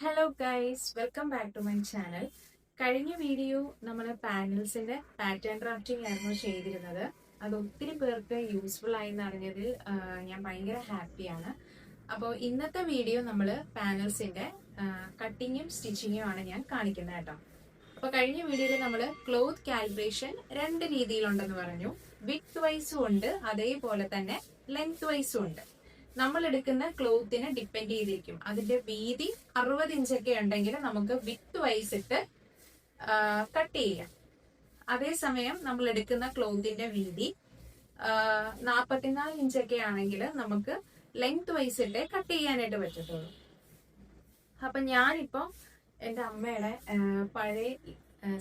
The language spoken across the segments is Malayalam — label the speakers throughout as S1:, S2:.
S1: Hello guys, welcome back to my channel. കഴിഞ്ഞ വീഡിയോ നമ്മൾ പാനൽസിന്റെ പാറ്റേൺ ഡ്രാഫ്റ്റിംഗ് ആയിരുന്നു ചെയ്തിരുന്നത്. അത് ഒത്തിരി പേർക്ക് യൂസ്ഫുൾ ആയി എന്നറിഞ്ഞതിൽ ഞാൻ ഭയങ്കര ഹാപ്പിയാണ്. അപ്പോൾ ഇന്നത്തെ വീഡിയോ നമ്മൾ പാനൽസിന്റെ കട്ടിങ്ങും സ്റ്റിച്ചിങ്ങും ആണ് ഞാൻ കാണിക്കുന്നത് കേട്ടോ. അപ്പോൾ കഴിഞ്ഞ വീഡിയോയിൽ നമ്മൾ ക്ലോത്ത് കാലിബ്രേഷൻ രണ്ട് രീതിയിലുണ്ടെന്ന് പറഞ്ഞു. വിഡ്ത് വൈസും ഉണ്ട്, അതേപോലെ തന്നെ ലെങ്ത് വൈസും ഉണ്ട്. നമ്മൾ എടുക്കുന്ന ക്ലോത്തിനെ ഡിപ്പെൻഡ് ചെയ്തിരിക്കും. അതിന്റെ വീതി 60 ഇഞ്ചൊക്കെ ഉണ്ടെങ്കിൽ നമുക്ക് വിത്ത് വൈസ് ഇട്ട് കട്ട് ചെയ്യാം. അതേസമയം നമ്മൾ എടുക്കുന്ന ക്ലോത്തിന്റെ വീതി 44 ഇഞ്ചൊക്കെ ആണെങ്കിൽ നമുക്ക് ലെങ്ത് വൈസ് ഇട്ട് കട്ട് ചെയ്യാനായിട്ട് പറ്റത്തുള്ളൂ. അപ്പൊ ഞാനിപ്പോ എന്റെ അമ്മയുടെ പഴയ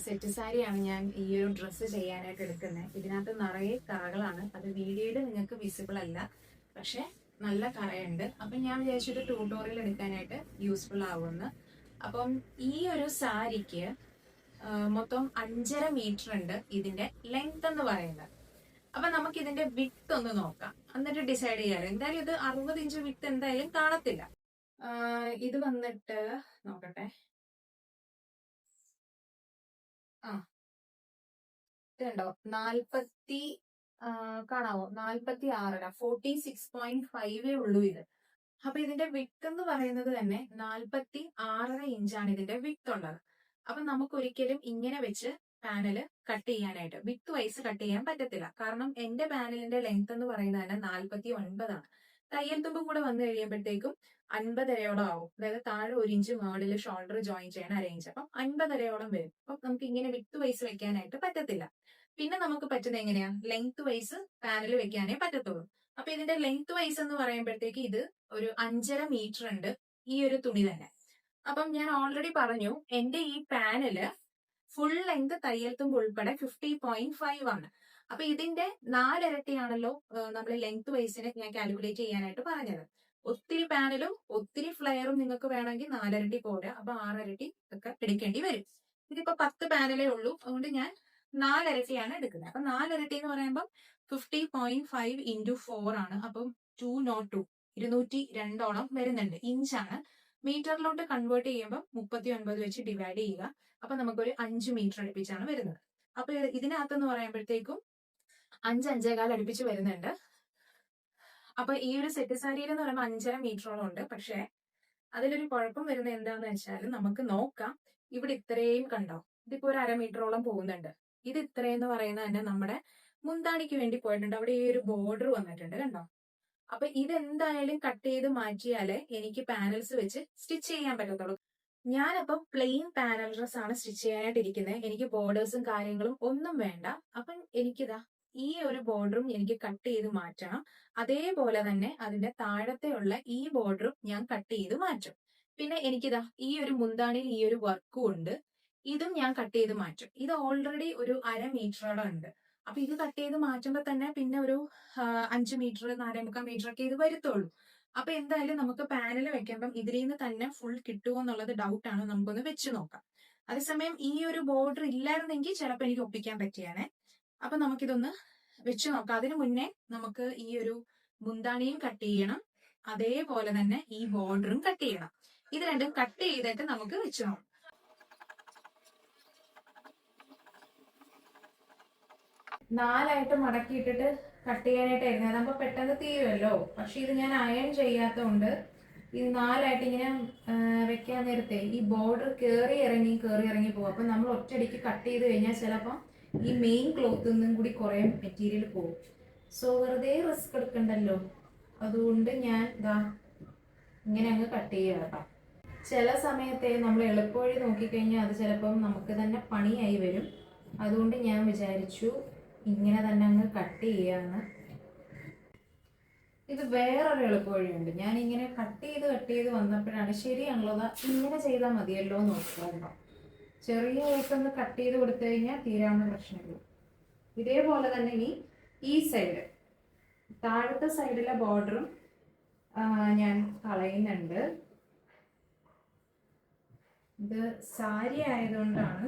S1: സെറ്റ് സാരിയാണ് ഞാൻ ഈ ഒരു ഡ്രസ്സ് ചെയ്യാനായിട്ട് എടുക്കുന്നത്. ഇതിനകത്ത് നിറയെ കറകളാണ്. അത് വീഡിയോയിൽ നിങ്ങൾക്ക് വിസിബിൾ അല്ല, പക്ഷെ നല്ല കറയുണ്ട്. അപ്പൊ ഞാൻ വിചാരിച്ചൊരു ട്യൂട്ടോറിയൽ എടുക്കാനായിട്ട് യൂസ്ഫുൾ ആവുമെന്ന്. അപ്പം ഈ ഒരു സാരിക്ക് മൊത്തം 5.5 മീറ്റർ ഉണ്ട് ഇതിന്റെ ലെങ്ത് എന്ന് പറയുന്നത്. അപ്പൊ നമുക്ക് ഇതിന്റെ വിഡ്ത് ഒന്ന് നോക്കാം, എന്നിട്ട് ഡിസൈഡ് ചെയ്യാറ്. എന്തായാലും ഇത് 60 ഇഞ്ച് വിഡ്ത് എന്തായാലും കാണത്തില്ല. ഇത് വന്നിട്ട് നോക്കട്ടെ. ഇതുണ്ടോ, 40 കാണാവോ, 46, 46.5 ഉള്ളൂ ഇത്. അപ്പൊ ഇതിന്റെ വിഡ്ത് എന്ന് പറയുന്നത് തന്നെ 46.5 ഇഞ്ചാണ് ഇതിന്റെ വിഡ്ത് ഉള്ളത്. അപ്പൊ നമുക്ക് ഒരിക്കലും ഇങ്ങനെ വെച്ച് പാനല് കട്ട് ചെയ്യാനായിട്ട് വിഡ്ത് വൈസ് കട്ട് ചെയ്യാൻ പറ്റത്തില്ല. കാരണം എന്റെ പാനലിന്റെ ലെങ്ത് എന്ന് പറയുന്നത് തന്നെ 49 ആണ്. തയ്യൽ തുമ്പും കൂടെ വന്നു കഴിയുമ്പോഴത്തേക്കും 50 ആവും. അതായത് താഴെ 1 ഇഞ്ച് മുകളിൽ ഷോൾഡർ ജോയിൻ ചെയ്യണം, 1/2 ഇഞ്ച്. അപ്പം 50 വരും. അപ്പൊ നമുക്ക് ഇങ്ങനെ വിഡ്ത് വൈസ് വെക്കാനായിട്ട് പറ്റത്തില്ല. പിന്നെ നമുക്ക് പറ്റുന്നത് എങ്ങനെയാ, ലെങ്ത് വൈസ് പാനൽ വെക്കാനേ പറ്റത്തുള്ളൂ. അപ്പൊ ഇതിന്റെ ലെങ്ത് വൈസ് എന്ന് പറയുമ്പോഴത്തേക്ക് ഇത് ഒരു 5.5 മീറ്റർ ഉണ്ട് ഈ ഒരു തുണി തന്നെ. അപ്പം ഞാൻ ഓൾറെഡി പറഞ്ഞു, എന്റെ ഈ പാനല് ഫുൾ ലെങ്ത് തയ്യൽ തുമ്പ് ഉൾപ്പെടെ 50.5 ആണ്. അപ്പൊ ഇതിന്റെ 4 ഇരട്ടിയാണല്ലോ നമ്മൾ ലെങ്ത് വൈസിനെ ഞാൻ കാൽക്കുലേറ്റ് ചെയ്യാനായിട്ട് പറഞ്ഞത്. ഒത്തിരി പാനലും ഒത്തിരി ഫ്ലെയറും നിങ്ങൾക്ക് വേണമെങ്കിൽ 4 ഇരട്ടി പോരാ. അപ്പൊ 6 ഇരട്ടി ഒക്കെ എടുക്കേണ്ടി വരും. ഇതിപ്പോ 10 പാനലേ ഉള്ളൂ, അതുകൊണ്ട് ഞാൻ 4 ഇരട്ടിയാണ് എടുക്കുന്നത്. അപ്പൊ 4 ഇരട്ടി എന്ന് പറയുമ്പോൾ 50.5 ഇൻറ്റു 4 ആണ്. അപ്പം 202, 202 വരുന്നുണ്ട്. ഇഞ്ചാണ്. മീറ്ററിലോട്ട് കൺവേർട്ട് ചെയ്യുമ്പോൾ 39 വെച്ച് ഡിവൈഡ് ചെയ്യുക. അപ്പൊ നമുക്കൊരു 5 മീറ്റർ അടുപ്പിച്ചാണ് വരുന്നത്. അപ്പൊ ഇതിനകത്തെന്ന് പറയുമ്പോഴത്തേക്കും 5-5.25 അടുപ്പിച്ച് വരുന്നുണ്ട്. അപ്പൊ ഈ ഒരു സെറ്റ് സാരിയിൽ എന്ന് പറയുമ്പോൾ 5.5 മീറ്ററോളം ഉണ്ട്. പക്ഷെ അതിലൊരു കുഴപ്പം വരുന്നത് എന്താന്ന് വെച്ചാൽ, നമുക്ക് നോക്കാം, ഇവിടെ ഇത്രയും കണ്ടോ, ഇതിപ്പോ ഒരു 1/2 മീറ്ററോളം പോകുന്നുണ്ട്. ഇത് ഇത്രയെന്ന് പറയുന്നത് തന്നെ നമ്മുടെ മുന്താണിക്ക് വേണ്ടി പോയിട്ടുണ്ട്. അവിടെ ഈ ഒരു ബോർഡർ വന്നിട്ടുണ്ട്, കണ്ടോ. അപ്പൊ ഇതെന്തായാലും കട്ട് ചെയ്ത് മാറ്റിയാലേ എനിക്ക് പാനൽസ് വെച്ച് സ്റ്റിച്ച് ചെയ്യാൻ പറ്റത്തുള്ളൂ. ഞാനപ്പം പ്ലെയിൻ പാനൽ ഡ്രസ് ആണ് സ്റ്റിച്ച് ചെയ്യാനായിട്ട് ഇരിക്കുന്നത്. എനിക്ക് ബോർഡേഴ്സും കാര്യങ്ങളും ഒന്നും വേണ്ട. അപ്പം എനിക്കിതാ ഈ ഒരു ബോർഡറും എനിക്ക് കട്ട് ചെയ്ത് മാറ്റണം. അതേപോലെ തന്നെ അതിന്റെ താഴത്തെ ഉള്ള ഈ ബോർഡറും ഞാൻ കട്ട് ചെയ്ത് മാറ്റും. പിന്നെ എനിക്കിതാ ഈ ഒരു മുന്താണിയിൽ ഈ ഒരു വർക്കും ഉണ്ട്, ഇതും ഞാൻ കട്ട് ചെയ്ത് മാറ്റും. ഇത് ഓൾറെഡി ഒരു 1/2 മീറ്ററോളം ഉണ്ട്. അപ്പൊ ഇത് കട്ട് ചെയ്ത് മാറ്റുമ്പോൾ തന്നെ പിന്നെ ഒരു 5 മീറ്റർ, 4.25 മീറ്റർ ഒക്കെ ഇത് വരുത്തുള്ളൂ. അപ്പൊ എന്തായാലും നമുക്ക് പാനൽ വെക്കുമ്പം ഇതിൽ നിന്ന് തന്നെ ഫുൾ കിട്ടുമോ എന്നുള്ളത് ഡൗട്ടാണ്. നമുക്കൊന്ന് വെച്ച് നോക്കാം. അതേസമയം ഈ ഒരു ബോർഡർ ഇല്ലായിരുന്നെങ്കിൽ ചിലപ്പോൾ എനിക്ക് ഒപ്പിക്കാൻ പറ്റിയാണേ. അപ്പൊ നമുക്കിതൊന്ന് വെച്ച് നോക്കാം. അതിനു മുന്നേ നമുക്ക് ഈ ഒരു മുന്താണിയും കട്ട് ചെയ്യണം, അതേപോലെ തന്നെ ഈ ബോർഡറും കട്ട് ചെയ്യണം. ഇത് രണ്ടും കട്ട് ചെയ്തിട്ട് നമുക്ക് വെച്ച് നോക്കാം. നാലായിട്ട് മടക്കിയിട്ടിട്ട് കട്ട് ചെയ്യാനായിട്ടായിരുന്നു. അതാകുമ്പോൾ പെട്ടെന്ന് തീരുമല്ലോ. പക്ഷെ ഇത് ഞാൻ അയൺ ചെയ്യാത്തതുകൊണ്ട് ഇത് 4ആയിട്ട് ഇങ്ങനെ വെക്കാൻ നേരത്തെ ഈ ബോർഡർ കയറി ഇറങ്ങി പോകും. അപ്പൊ നമ്മൾ ഒറ്റയടിക്ക് കട്ട് ചെയ്ത് കഴിഞ്ഞാൽ ചിലപ്പം ഈ മെയിൻ ക്ലോത്തിൽ നിന്നും കൂടി കുറെ മെറ്റീരിയൽ പോകും. സോ വെറുതെ റിസ്ക് എടുക്കണ്ടല്ലോ, അതുകൊണ്ട് ഞാൻ ഇതാ ഇങ്ങനെ അങ്ങ് കട്ട് ചെയ്യുക കേട്ടോ. ചില സമയത്തെ നമ്മൾ എളുപ്പവഴി നോക്കിക്കഴിഞ്ഞാൽ അത് ചിലപ്പം നമുക്ക് തന്നെ പണിയായി വരും. അതുകൊണ്ട് ഞാൻ വിചാരിച്ചു ഇങ്ങനെ തന്നെ അങ്ങ് കട്ട് ചെയ്യാന്ന്. ഇത് വേറൊരു എളുപ്പവഴിയുണ്ട്. ഞാൻ ഇങ്ങനെ കട്ട് ചെയ്ത് വന്നപ്പോഴാണ് ശരിയാണല്ലോ, ഇങ്ങനെ ചെയ്താൽ മതിയല്ലോ എന്ന് നോക്കുമ്പോൾ ചെറിയ ആയിട്ടൊന്ന് കട്ട് ചെയ്ത് കൊടുത്തു കഴിഞ്ഞാൽ തീരാവുന്ന പ്രശ്നമില്ല. ഇതേപോലെ തന്നെ ഇനി ഈ സൈഡ്, താഴത്തെ സൈഡിലെ ബോർഡറും ഞാൻ കളയുന്നുണ്ട്. ഇത് സാരി ആയതുകൊണ്ടാണ്,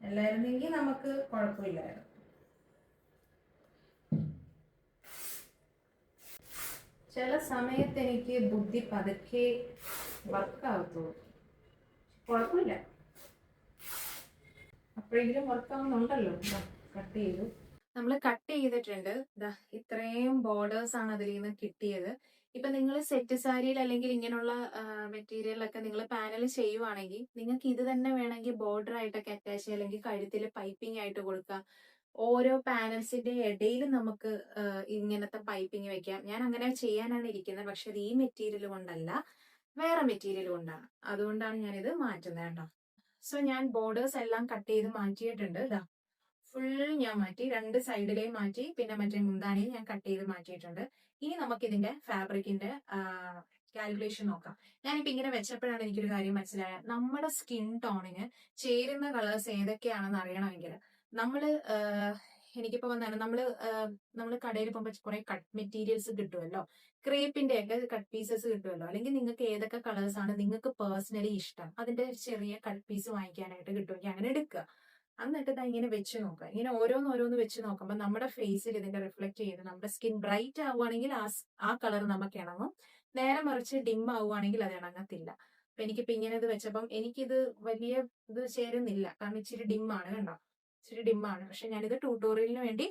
S1: അല്ലായിരുന്നെങ്കിൽ നമുക്ക് കുഴപ്പമില്ലായിരുന്നു. ചില സമയത്ത് എനിക്ക് ബുദ്ധി പതുക്കെ വർക്കാവത്തുള്ളൂ. കുഴപ്പമില്ല, അപ്പോഴെങ്കിലും വർക്കാവുന്നുണ്ടല്ലോ. കട്ട് ചെയ്തു, നമ്മൾ കട്ട് ചെയ്തിട്ടുണ്ട്. ഇത്രയും ബോർഡേഴ്സ് ആണ് അതിൽ നിന്ന് കിട്ടിയത്. ഇപ്പൊ നിങ്ങൾ സെറ്റ് സാരിയിൽ അല്ലെങ്കിൽ ഇങ്ങനെയുള്ള മെറ്റീരിയലൊക്കെ നിങ്ങൾ പാനൽ ചെയ്യുവാണെങ്കിൽ നിങ്ങൾക്ക് ഇത് തന്നെ വേണമെങ്കിൽ ബോർഡർ ആയിട്ടൊക്കെ അറ്റാച്ച് ചെയ്യാം, അല്ലെങ്കിൽ കഴുത്തിൽ പൈപ്പിംഗ് ആയിട്ട് കൊടുക്കാം. ഓരോ പാനൽസിന്റെ ഇടയിൽ നമുക്ക് ഇങ്ങനത്തെ പൈപ്പിംഗ് വെക്കാം. ഞാൻ അങ്ങനെ ചെയ്യാനാണ് ഇരിക്കുന്നത്, പക്ഷെ ഇത് ഈ മെറ്റീരിയൽ കൊണ്ടല്ല, വേറെ മെറ്റീരിയൽ കൊണ്ടാണ്. അതുകൊണ്ടാണ് ഞാനിത് മാറ്റുന്നത് കേട്ടോ. സോ ഞാൻ ബോർഡേഴ്സ് എല്ലാം കട്ട് ചെയ്ത് മാറ്റിയിട്ടുണ്ട്. ഇതാ ഫുൾ ഞാൻ മാറ്റി, രണ്ട് സൈഡിലെയും മാറ്റി, പിന്നെ മറ്റേ മുന്താണിയും ഞാൻ കട്ട് ചെയ്ത് മാറ്റിയിട്ടുണ്ട്. ഇനി നമുക്ക് ഇതിന്റെ ഫാബ്രിക്കിന്റെ കാൽക്കുലേഷൻ നോക്കാം. ഞാനിപ്പോ ഇങ്ങനെ വെച്ചപ്പോഴാണ് എനിക്കൊരു കാര്യം മനസ്സിലായത്. നമ്മുടെ സ്കിൻ ടോണിന് ചേരുന്ന കളേഴ്സ് ഏതൊക്കെയാണെന്ന് അറിയണമെങ്കിൽ നമ്മള് എനിക്കിപ്പോ വന്നാണ് നമ്മള് കടയിൽ പോകുമ്പോൾ കുറെ കട്ട് മെറ്റീരിയൽസ് കിട്ടുമല്ലോ, ക്രേപ്പിന്റെ ഒക്കെ കട്ട് പീസസ് കിട്ടുമല്ലോ, അല്ലെങ്കിൽ നിങ്ങൾക്ക് ഏതൊക്കെ കളേഴ്സ് ആണ് നിങ്ങൾക്ക് പേഴ്സണലി ഇഷ്ടം അതിന്റെ ചെറിയ കട്ട് പീസ് വാങ്ങിക്കാനായിട്ട് കിട്ടുമെങ്കിൽ അങ്ങനെ എടുക്കുക. എന്നിട്ട് ഇതാ ഇങ്ങനെ വെച്ച് നോക്കുക. ഇങ്ങനെ ഓരോന്ന് വെച്ച് നോക്കുമ്പോൾ നമ്മുടെ ഫേസിൽ ഇതിന്റെ റിഫ്ലക്ട് ചെയ്ത് നമ്മുടെ സ്കിൻ ബ്രൈറ്റ് ആവുകയാണെങ്കിൽ ആ കളർ നമുക്ക് ഇണങ്ങും. നേരെ മറിച്ച് ഡിം ആവുകയാണെങ്കിൽ അത് ഇണങ്ങത്തില്ല. അപ്പൊ എനിക്കിപ്പോ ഇങ്ങനെ ഇത് വെച്ചപ്പം എനിക്കിത് വലിയ ഇത് ചേരുന്നില്ല, കാരണം ഇച്ചിരി ഡിമ്മാണ്, കണ്ടോ, ഇച്ചിരി ഡിമ്മാണ്. പക്ഷെ ഞാനിത് ട്യൂട്ടോറിയലിന് വേണ്ടി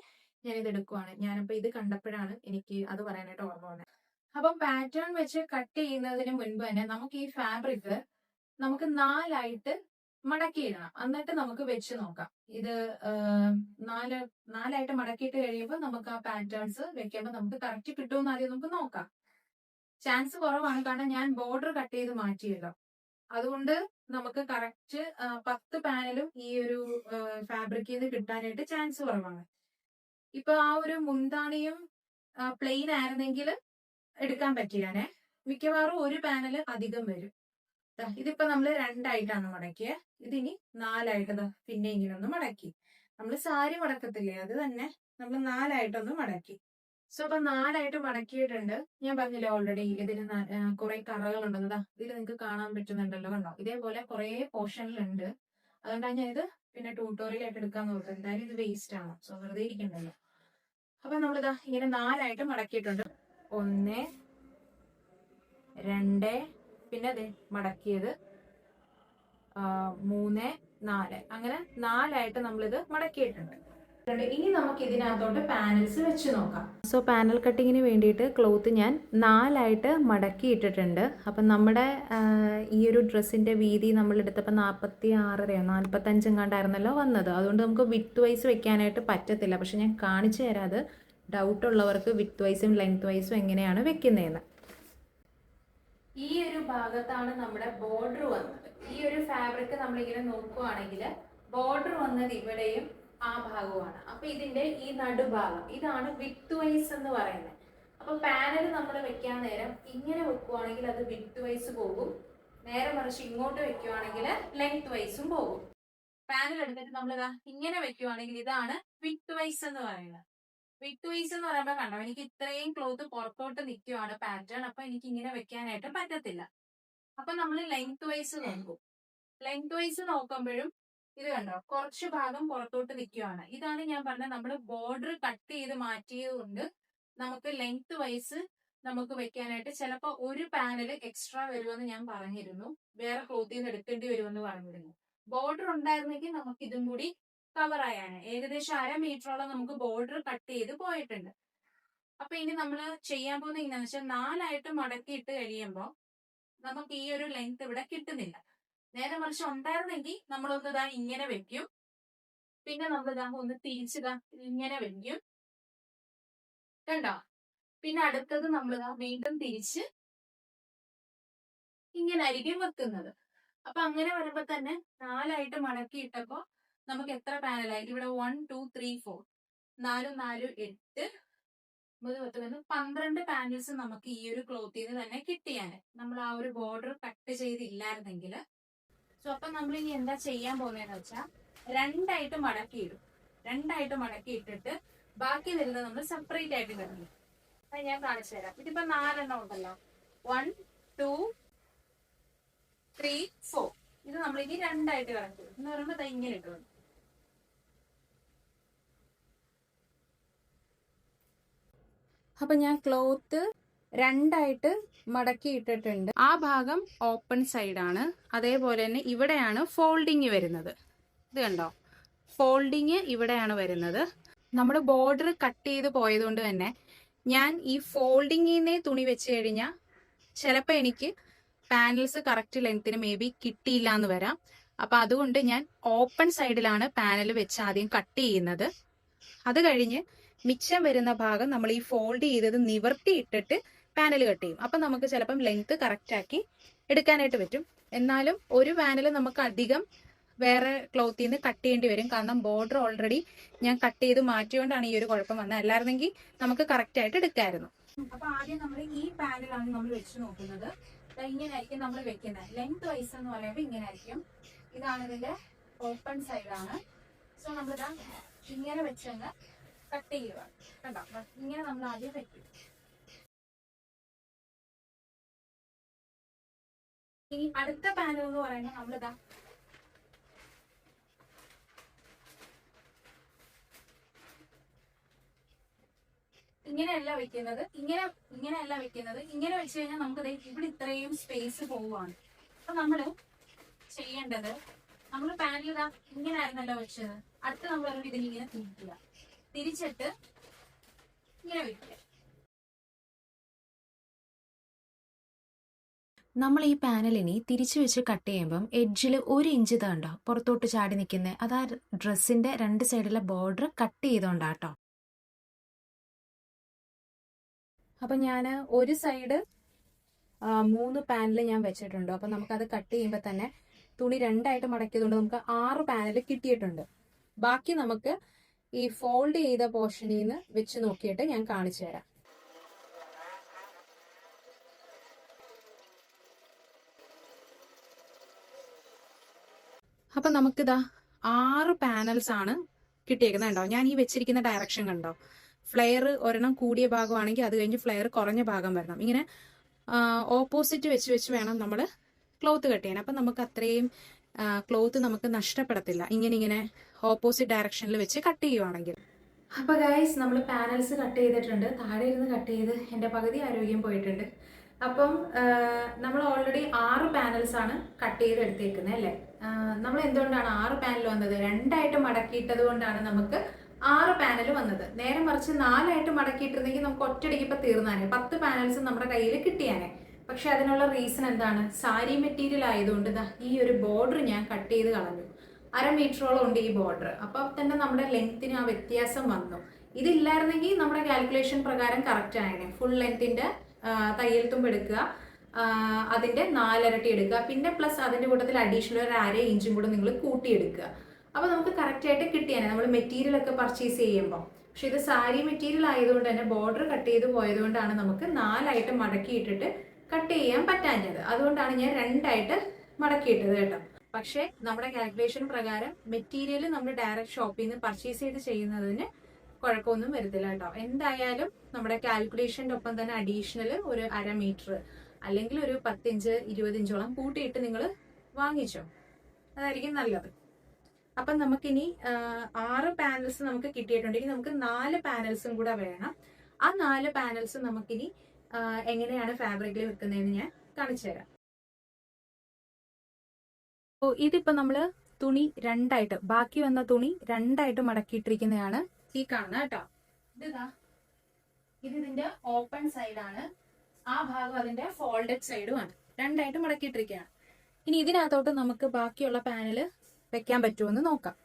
S1: ഞാനിത് എടുക്കുവാണ്. ഞാനിപ്പോ ഇത് കണ്ടപ്പോഴാണ് എനിക്ക് അത് പറയാനായിട്ട് ഓർമ്മ വന്നത്. അപ്പം പാറ്റേൺ വെച്ച് കട്ട് ചെയ്യുന്നതിന് മുൻപ് തന്നെ നമുക്ക് ഈ ഫാബ്രിക് നമുക്ക് നാലായിട്ട് മടക്കിയിടണം. എന്നിട്ട് നമുക്ക് വെച്ച് നോക്കാം. ഇത് നാലായിട്ട് മടക്കിയിട്ട് കഴിയുമ്പോൾ നമുക്ക് ആ പാറ്റേൺസ് വെക്കുമ്പോൾ നമുക്ക് കറക്റ്റ് കിട്ടുമെന്ന് ആദ്യം നമുക്ക് നോക്കാം. ചാൻസ് കുറവാണ്, കാരണം ഞാൻ ബോർഡർ കട്ട് ചെയ്ത് മാറ്റിയല്ലോ. അതുകൊണ്ട് നമുക്ക് കറക്റ്റ് 10 പാനലും ഈ ഒരു ഫാബ്രിക്കിൽ നിന്ന് കിട്ടാനായിട്ട് ചാൻസ് കുറവാണ്. ഇപ്പൊ ആ ഒരു മുന്താണിയും പ്ലെയിൻ ആയിരുന്നെങ്കിൽ എടുക്കാൻ പറ്റിയാനെ, മിക്കവാറും ഒരു പാനൽ അധികം വരും. ഇതിപ്പോ നമ്മൾ രണ്ടായിട്ടാണ് മടക്കിയത്, ഇതിനി നാലായിട്ട് പിന്നെ ഇങ്ങനെ ഒന്ന് മടക്കി. നമ്മൾ സാരി മടക്കത്തില്ലേ, അത് തന്നെ നമ്മൾ നാലായിട്ടൊന്ന് മടക്കി. സോ അപ്പൊ നാലായിട്ട് മടക്കിയിട്ടുണ്ട്. ഞാൻ പറഞ്ഞില്ലേ ഓൾറെഡി ഇതിന് കുറെ കറകളുണ്ടെന്നതാ ഇതിൽ നിങ്ങൾക്ക് കാണാൻ പറ്റുന്നുണ്ടല്ലോ, കണ്ടോ, ഇതേപോലെ കുറെ പോർഷനിലുണ്ട്. അതുകൊണ്ടാണ് ഞാൻ ഇത് പിന്നെ ട്യൂട്ടോറിയൽ ആയിട്ട് എടുക്കാന്ന് നോക്കുക. എന്തായാലും ഇത് വേസ്റ്റ് ആണ്, സോ വെറുതെ ഇരിക്കണ്ടല്ലോ. അപ്പൊ നമ്മളിതാ ഇങ്ങനെ നാലായിട്ട് മടക്കിയിട്ടുണ്ട്. 1 2 പിന്നെ അതെ മടക്കിയത് 3 4 അങ്ങനെ നാലായിട്ട് നമ്മളിത് മടക്കിയിട്ടുണ്ട്. ഇനി നമുക്ക് ഇതിനകത്തോട്ട് പാനൽസ് വെച്ച് നോക്കാം. സോ പാനൽ കട്ടിങ്ങിന് വേണ്ടിയിട്ട് ക്ലോത്ത് ഞാൻ നാലായിട്ട് മടക്കി ഇട്ടിട്ടുണ്ട്. അപ്പം നമ്മുടെ ഈ ഒരു ഡ്രസ്സിന്റെ വീതി നമ്മൾ എടുത്തപ്പോൾ 46 45 എങ്ങാണ്ടായിരുന്നല്ലോ വന്നത്. അതുകൊണ്ട് നമുക്ക് വിത്ത് വൈസ് വെക്കാനായിട്ട് പറ്റത്തില്ല. പക്ഷെ ഞാൻ കാണിച്ചു തരാം, അത് ഡൗട്ട് ഉള്ളവർക്ക് വിത്ത് വൈസും ലെങ്ത് വൈസും എങ്ങനെയാണ് വെക്കുന്നതെന്ന്. ഈ ഒരു ഭാഗത്താണ് നമ്മുടെ ബോർഡർ വന്നത്. ഈ ഒരു ഫാബ്രിക് നമ്മളിങ്ങനെ നോക്കുവാണെങ്കിൽ ബോർഡർ വന്നത് ഇവിടെയും ആ ഭാഗവുമാണ്. അപ്പൊ ഇതിന്റെ ഈ നടുഭാഗം ഇതാണ് വിത്ത് വൈസ് എന്ന് പറയുന്നത്. അപ്പൊ പാനൽ നമ്മൾ വെക്കാൻ നേരം ഇങ്ങനെ വെക്കുവാണെങ്കിൽ അത് വിത്ത് വൈസ് പോകും, നേരെ മറിച്ച് ഇങ്ങോട്ട് വെക്കുവാണെങ്കിൽ ലെങ്ത് വൈസും പോകും. പാനൽ എടുത്തിട്ട് നമ്മൾ ഇങ്ങനെ വെക്കുവാണെങ്കിൽ ഇതാണ് വിത്ത് വൈസ് എന്ന് പറയുന്നത്. വിത്ത് വൈസ് എന്ന് പറയുമ്പോൾ കണ്ടോ, എനിക്ക് ഇത്രയും ക്ലോത്ത് പുറത്തോട്ട് നിൽക്കുവാണ് പാറ്റേൺ, അപ്പൊ എനിക്ക് ഇങ്ങനെ വെക്കാനായിട്ട് പറ്റത്തില്ല. അപ്പൊ നമ്മൾ ലെങ്ത് വൈസ് നോക്കും. ലെങ്ത് വൈസ് നോക്കുമ്പോഴും ഇത് കണ്ടോ, കുറച്ച് ഭാഗം പുറത്തോട്ട് നിൽക്കുവാണ്. ഇതാണ് ഞാൻ പറഞ്ഞത്, നമ്മൾ ബോർഡർ കട്ട് ചെയ്ത് മാറ്റിയത് കൊണ്ട് നമുക്ക് ലെങ്ത് വൈസ് നമുക്ക് വെക്കാനായിട്ട് ചിലപ്പോൾ ഒരു പാനൽ എക്സ്ട്രാ വരുമെന്ന് ഞാൻ പറഞ്ഞിരുന്നു, വേറെ ക്ലോത്തിൽ നിന്ന് എടുക്കേണ്ടി വരുമെന്ന് പറഞ്ഞിരുന്നു. ബോർഡർ ഉണ്ടായിരുന്നെങ്കിൽ നമുക്ക് ഇതും കൂടി കവർ ആയാണ്. ഏകദേശം 1/2 മീറ്ററോളം നമുക്ക് ബോർഡർ കട്ട് ചെയ്ത് പോയിട്ടുണ്ട്. അപ്പൊ ഇനി നമ്മൾ ചെയ്യാൻ പോകുന്ന എന്താണെന്ന് വെച്ചാൽ നാലായിട്ട് മടക്കിയിട്ട് കഴിയുമ്പോൾ നമുക്ക് ഈ ഒരു ലെങ്ത് ഇവിടെ കിട്ടുന്നില്ല. നേരെ മറിച്ച് ഉണ്ടായിരുന്നെങ്കിൽ നമ്മളൊന്ന് ഇതാ ഇങ്ങനെ വെക്കും, പിന്നെ നമ്മൾ ഇതാ ഒന്ന് തിരിച്ചിതാ ഇങ്ങനെ വെക്കും, കണ്ടോ, പിന്നെ അടുത്തത് നമ്മൾ ഇതാ വീണ്ടും തിരിച്ച് ഇങ്ങനെ ആയിരിക്കും വെക്കുന്നത്. അപ്പൊ അങ്ങനെ വരുമ്പോ തന്നെ നാലായിട്ട് മടക്കിയിട്ടപ്പോ നമുക്ക് എത്ര പാനലായി ഇവിടെ 1 2 3 4 4 4 8 12 പാനൽസ് നമുക്ക് ഈ ഒരു ക്ലോത്തിൽ നിന്ന് തന്നെ കിട്ടിയാണ്, നമ്മൾ ആ ഒരു ബോർഡർ കട്ട് ചെയ്തില്ലായിരുന്നെങ്കിൽ. സോ അപ്പൊ നമ്മൾ ഇനി എന്താ ചെയ്യാൻ പോകുന്നതെന്ന് വെച്ചാൽ രണ്ടായിട്ട് മടക്കിയിടും. രണ്ടായിട്ട് മടക്കിയിട്ടിട്ട് ബാക്കി വരുന്നത് നമ്മൾ സെപ്പറേറ്റ് ആയിട്ട് കിടന്നു. അത് ഞാൻ കാണിച്ചു തരാം. ഇതിപ്പോ 4 ഉണ്ടല്ലോ, 1 2 3 4. ഇത് നമ്മൾ ഇനി രണ്ടായിട്ട് കിടക്കും എന്ന് പറയുമ്പോൾ ഇങ്ങനെ ഇട്ടു. അപ്പൊ ഞാൻ ക്ലോത്ത് രണ്ടായിട്ട് മടക്കി ഇട്ടിട്ടുണ്ട്. ആ ഭാഗം ഓപ്പൺ സൈഡാണ്. അതേപോലെ തന്നെ ഇവിടെയാണ് ഫോൾഡിങ് വരുന്നത്. ഇത് കണ്ടോ, ഫോൾഡിങ് ഇവിടെയാണ് വരുന്നത്. നമ്മൾ ബോർഡർ കട്ട് ചെയ്ത് പോയതുകൊണ്ട് തന്നെ ഞാൻ ഈ ഫോൾഡിങ്ങിനെ തുണി വെച്ച് കഴിഞ്ഞാൽ ചിലപ്പോൾ എനിക്ക് പാനൽസ് കറക്റ്റ് ലെങ്ത്തിന് മേ ബി കിട്ടിയില്ല എന്ന് വരാം. അപ്പൊ അതുകൊണ്ട് ഞാൻ ഓപ്പൺ സൈഡിലാണ് പാനൽ വെച്ച് ആദ്യം കട്ട് ചെയ്യുന്നത്. അത് കഴിഞ്ഞ് മിച്ചം വരുന്ന ഭാഗം നമ്മൾ ഈ ഫോൾഡ് ചെയ്തത് നിവർത്തി ഇട്ടിട്ട് പാനൽ കട്ട് ചെയ്യും. അപ്പൊ നമുക്ക് ചിലപ്പം ലെങ്ത് കറക്റ്റ് ആക്കി എടുക്കാനായിട്ട് പറ്റും. എന്നാലും ഒരു പാനൽ നമുക്ക് അധികം വേറെ ക്ലോത്തിൽ നിന്ന് കട്ട് ചെയ്യേണ്ടി വരും. കാരണം ബോർഡർ ഓൾറെഡി ഞാൻ കട്ട് ചെയ്ത് മാറ്റിയോണ്ടാണ് ഈ ഒരു കുഴപ്പം വന്നത്. അല്ലായിരുന്നെങ്കിൽ നമുക്ക് കറക്റ്റ് ആയിട്ട് എടുക്കാമായിരുന്നു. അപ്പൊ ആദ്യം നമ്മൾ ഈ പാനലാണ് നമ്മൾ വെച്ച് നോക്കുന്നത്. ഇങ്ങനെ ആയിരിക്കും നമ്മൾ വെക്കുന്നത്. ലെങ്ത് വൈസ് എന്ന് പറയുമ്പോൾ ഇങ്ങനെ ആയിരിക്കും. ഇതാണ് ഇതിന്റെ ഓപ്പൺ സൈഡാണ്. സോ നമ്മളിതാ ഇങ്ങനെ വെച്ചങ്ങ് കട്ട് ചെയ്യുക. കണ്ടോ, ഇങ്ങനെ നമ്മൾ ആദ്യം വെക്കും. ഇനി അടുത്ത പാനൽ എന്ന് പറയുമ്പോൾ നമ്മളിതാ ഇങ്ങനെയല്ല വെക്കുന്നത്. ഇങ്ങനെയല്ല വെക്കുന്നത്. ഇങ്ങനെ വെച്ച് കഴിഞ്ഞാൽ നമുക്ക് ഇവിടെ ഇത്രയും സ്പേസ് പോവുകയാണ്. അപ്പൊ നമ്മള് ചെയ്യേണ്ടത്, നമ്മൾ പാനൽ ഇതാ ഇങ്ങനെ ആയിരുന്നല്ലോ വെച്ചത്. അടുത്ത് നമ്മൾ ഇതിലിങ്ങനെ തിരിക്കുക. തിരിച്ചിട്ട് ഇങ്ങനെ വെക്കുക. നമ്മൾ ഈ പാനലിനി തിരിച്ചു വെച്ച് കട്ട് ചെയ്യുമ്പം എഡ്ജിൽ 1 ഇഞ്ച് താണ്ടോ പുറത്തോട്ട് ചാടി നിൽക്കുന്നത്. അത് ആ ഡ്രസ്സിന്റെ 2 സൈഡിലെ ബോർഡർ കട്ട് ചെയ്തോണ്ടാട്ടോ. അപ്പൊ ഞാൻ ഒരു സൈഡ് 3 പാനൽ ഞാൻ വെച്ചിട്ടുണ്ട്. അപ്പൊ നമുക്കത് കട്ട് ചെയ്യുമ്പോൾ തന്നെ തുണി 2ആയിട്ട് മടക്കിയതുകൊണ്ട് നമുക്ക് 6 പാനൽ കിട്ടിയിട്ടുണ്ട്. ബാക്കി നമുക്ക് ഈ ഫോൾഡ് ചെയ്ത പോർഷനിൽ നിന്ന് വെച്ച് നോക്കിയിട്ട് ഞാൻ കാണിച്ചു തരാം. അപ്പൊ നമുക്കിതാ 6 പാനൽസ് ആണ് കിട്ടിയേക്കുന്നത്. കണ്ടോ, ഞാൻ ഈ വെച്ചിരിക്കുന്ന ഡയറക്ഷൻ കണ്ടോ, ഫ്ലെയർ ഒരെണ്ണം കൂടിയ ഭാഗമാണെങ്കിൽ അത് കഴിഞ്ഞ് ഫ്ലെയർ കുറഞ്ഞ ഭാഗം വരണം. ഇങ്ങനെ ഓപ്പോസിറ്റ് വെച്ച് വേണം നമ്മൾ ക്ലോത്ത് കട്ട് ചെയ്യാൻ. അപ്പം നമുക്ക് അത്രയും ക്ലോത്ത് നമുക്ക് നഷ്ടപ്പെടത്തില്ല ഇങ്ങനെ ഓപ്പോസിറ്റ് ഡയറക്ഷനിൽ വെച്ച് കട്ട് ചെയ്യുവാണെങ്കിൽ. അപ്പൊ ഗൈസ്, നമ്മൾ പാനൽസ് കട്ട് ചെയ്തിട്ടുണ്ട്. താഴെ ഇരുന്ന് കട്ട് ചെയ്ത് എൻ്റെ പകുതി ആരോഗ്യം പോയിട്ടുണ്ട്. അപ്പം നമ്മൾ ഓൾറെഡി 6 പാനൽസ് ആണ് കട്ട് ചെയ്ത് എടുത്തേക്കുന്നത് അല്ലേ. നമ്മൾ എന്തുകൊണ്ടാണ് 6 പാനൽ വന്നത്? 2ആയിട്ട് മടക്കിയിട്ടത് കൊണ്ടാണ് നമുക്ക് 6 പാനൽ വന്നത്. നേരെ മറിച്ച് 4ആയിട്ട് മടക്കിയിട്ടിരുന്നെങ്കിൽ നമുക്ക് ഒറ്റയടിക്ക് ഇപ്പൊ തീർന്നാനേ 10 പാനൽസ് നമ്മുടെ കയ്യിൽ കിട്ടിയാനേ. പക്ഷെ അതിനുള്ള റീസൺ എന്താണ്? സാരി മെറ്റീരിയൽ ആയതുകൊണ്ട് ഈ ഒരു ബോർഡർ ഞാൻ കട്ട് ചെയ്ത് കളഞ്ഞു. 1/2 മീറ്ററോളം ഉണ്ട് ഈ ബോർഡർ. അപ്പൊ തന്നെ നമ്മുടെ ലെങ്ത്തിന് ആ വ്യത്യാസം വന്നു. ഇതില്ലായിരുന്നെങ്കിൽ നമ്മുടെ കാൽക്കുലേഷൻ പ്രകാരം കറക്റ്റ് ആയനെ. ഫുൾ ലെങ്ത്തിന്റെ തയ്യൽ തുമ്പ് എടുക്കുക, അതിന്റെ 4 ഇരട്ടി എടുക്കുക, പിന്നെ പ്ലസ് അതിന്റെ കൂട്ടത്തിൽ അഡീഷണൽ ഒരു 1/2 ഇഞ്ചും കൂടെ നിങ്ങൾ കൂട്ടിയെടുക്കുക. അപ്പൊ നമുക്ക് കറക്റ്റ് ആയിട്ട് കിട്ടിയാനെ നമ്മൾ മെറ്റീരിയൽ ഒക്കെ പർച്ചേസ് ചെയ്യുമ്പോൾ. പക്ഷെ ഇത് സാരി മെറ്റീരിയൽ ആയതുകൊണ്ട് തന്നെ ബോർഡർ കട്ട് ചെയ്ത് പോയതുകൊണ്ടാണ് നമുക്ക് 4ആയിട്ട് മടക്കിയിട്ടിട്ട് കട്ട് ചെയ്യാൻ പറ്റാഞ്ഞത്. അതുകൊണ്ടാണ് ഞാൻ 2ആയിട്ട് മടക്കിയിട്ടത് കേട്ടോ. പക്ഷെ നമ്മുടെ കാൽക്കുലേഷൻ പ്രകാരം മെറ്റീരിയൽ നമ്മൾ ഡയറക്റ്റ് ഷോപ്പിൽ നിന്ന് പർച്ചേസ് ചെയ്ത് ചെയ്യുന്നതിന് കുഴപ്പമൊന്നും വരുത്തില്ല കേട്ടോ. എന്തായാലും നമ്മുടെ കാൽക്കുലേഷൻ്റെ ഒപ്പം തന്നെ അഡീഷണൽ ഒരു 1/2 മീറ്റർ അല്ലെങ്കിൽ ഒരു 10 ഇഞ്ച് 20 ഇഞ്ചോളം കൂട്ടിയിട്ട് നിങ്ങൾ വാങ്ങിച്ചോ, അതായിരിക്കും നല്ലത്. അപ്പം നമുക്കിനി 6 പാനൽസ് നമുക്ക് കിട്ടിയിട്ടുണ്ട്. ഇനി നമുക്ക് 4 പാനൽസും കൂടെ വേണം. ആ 4 പാനൽസ് നമുക്കിനി എങ്ങനെയാണ് ഫാബ്രിക്കിൽ വെക്കുന്നതെന്ന് ഞാൻ കാണിച്ചു തരാം. ഇതിപ്പോ നമ്മള് തുണി 2ആയിട്ട്, ബാക്കി വന്ന തുണി 2ആയിട്ട് മടക്കിയിട്ടിരിക്കുന്നതാണ് ഈ കാണുന്നത് കേട്ടോ. ഇതിന്റെ ഓപ്പൺ സൈഡാണ്. ആ ഭാഗം അതിന്റെ ഫോൾഡഡ് സൈഡുമാണ്. 2ആയിട്ട് മടക്കിയിട്ടിരിക്കുകയാണ്. ഇനി ഇതിനകത്തോട്ട് നമുക്ക് ബാക്കിയുള്ള പാനല് വെക്കാൻ പറ്റുമെന്ന് നോക്കാം.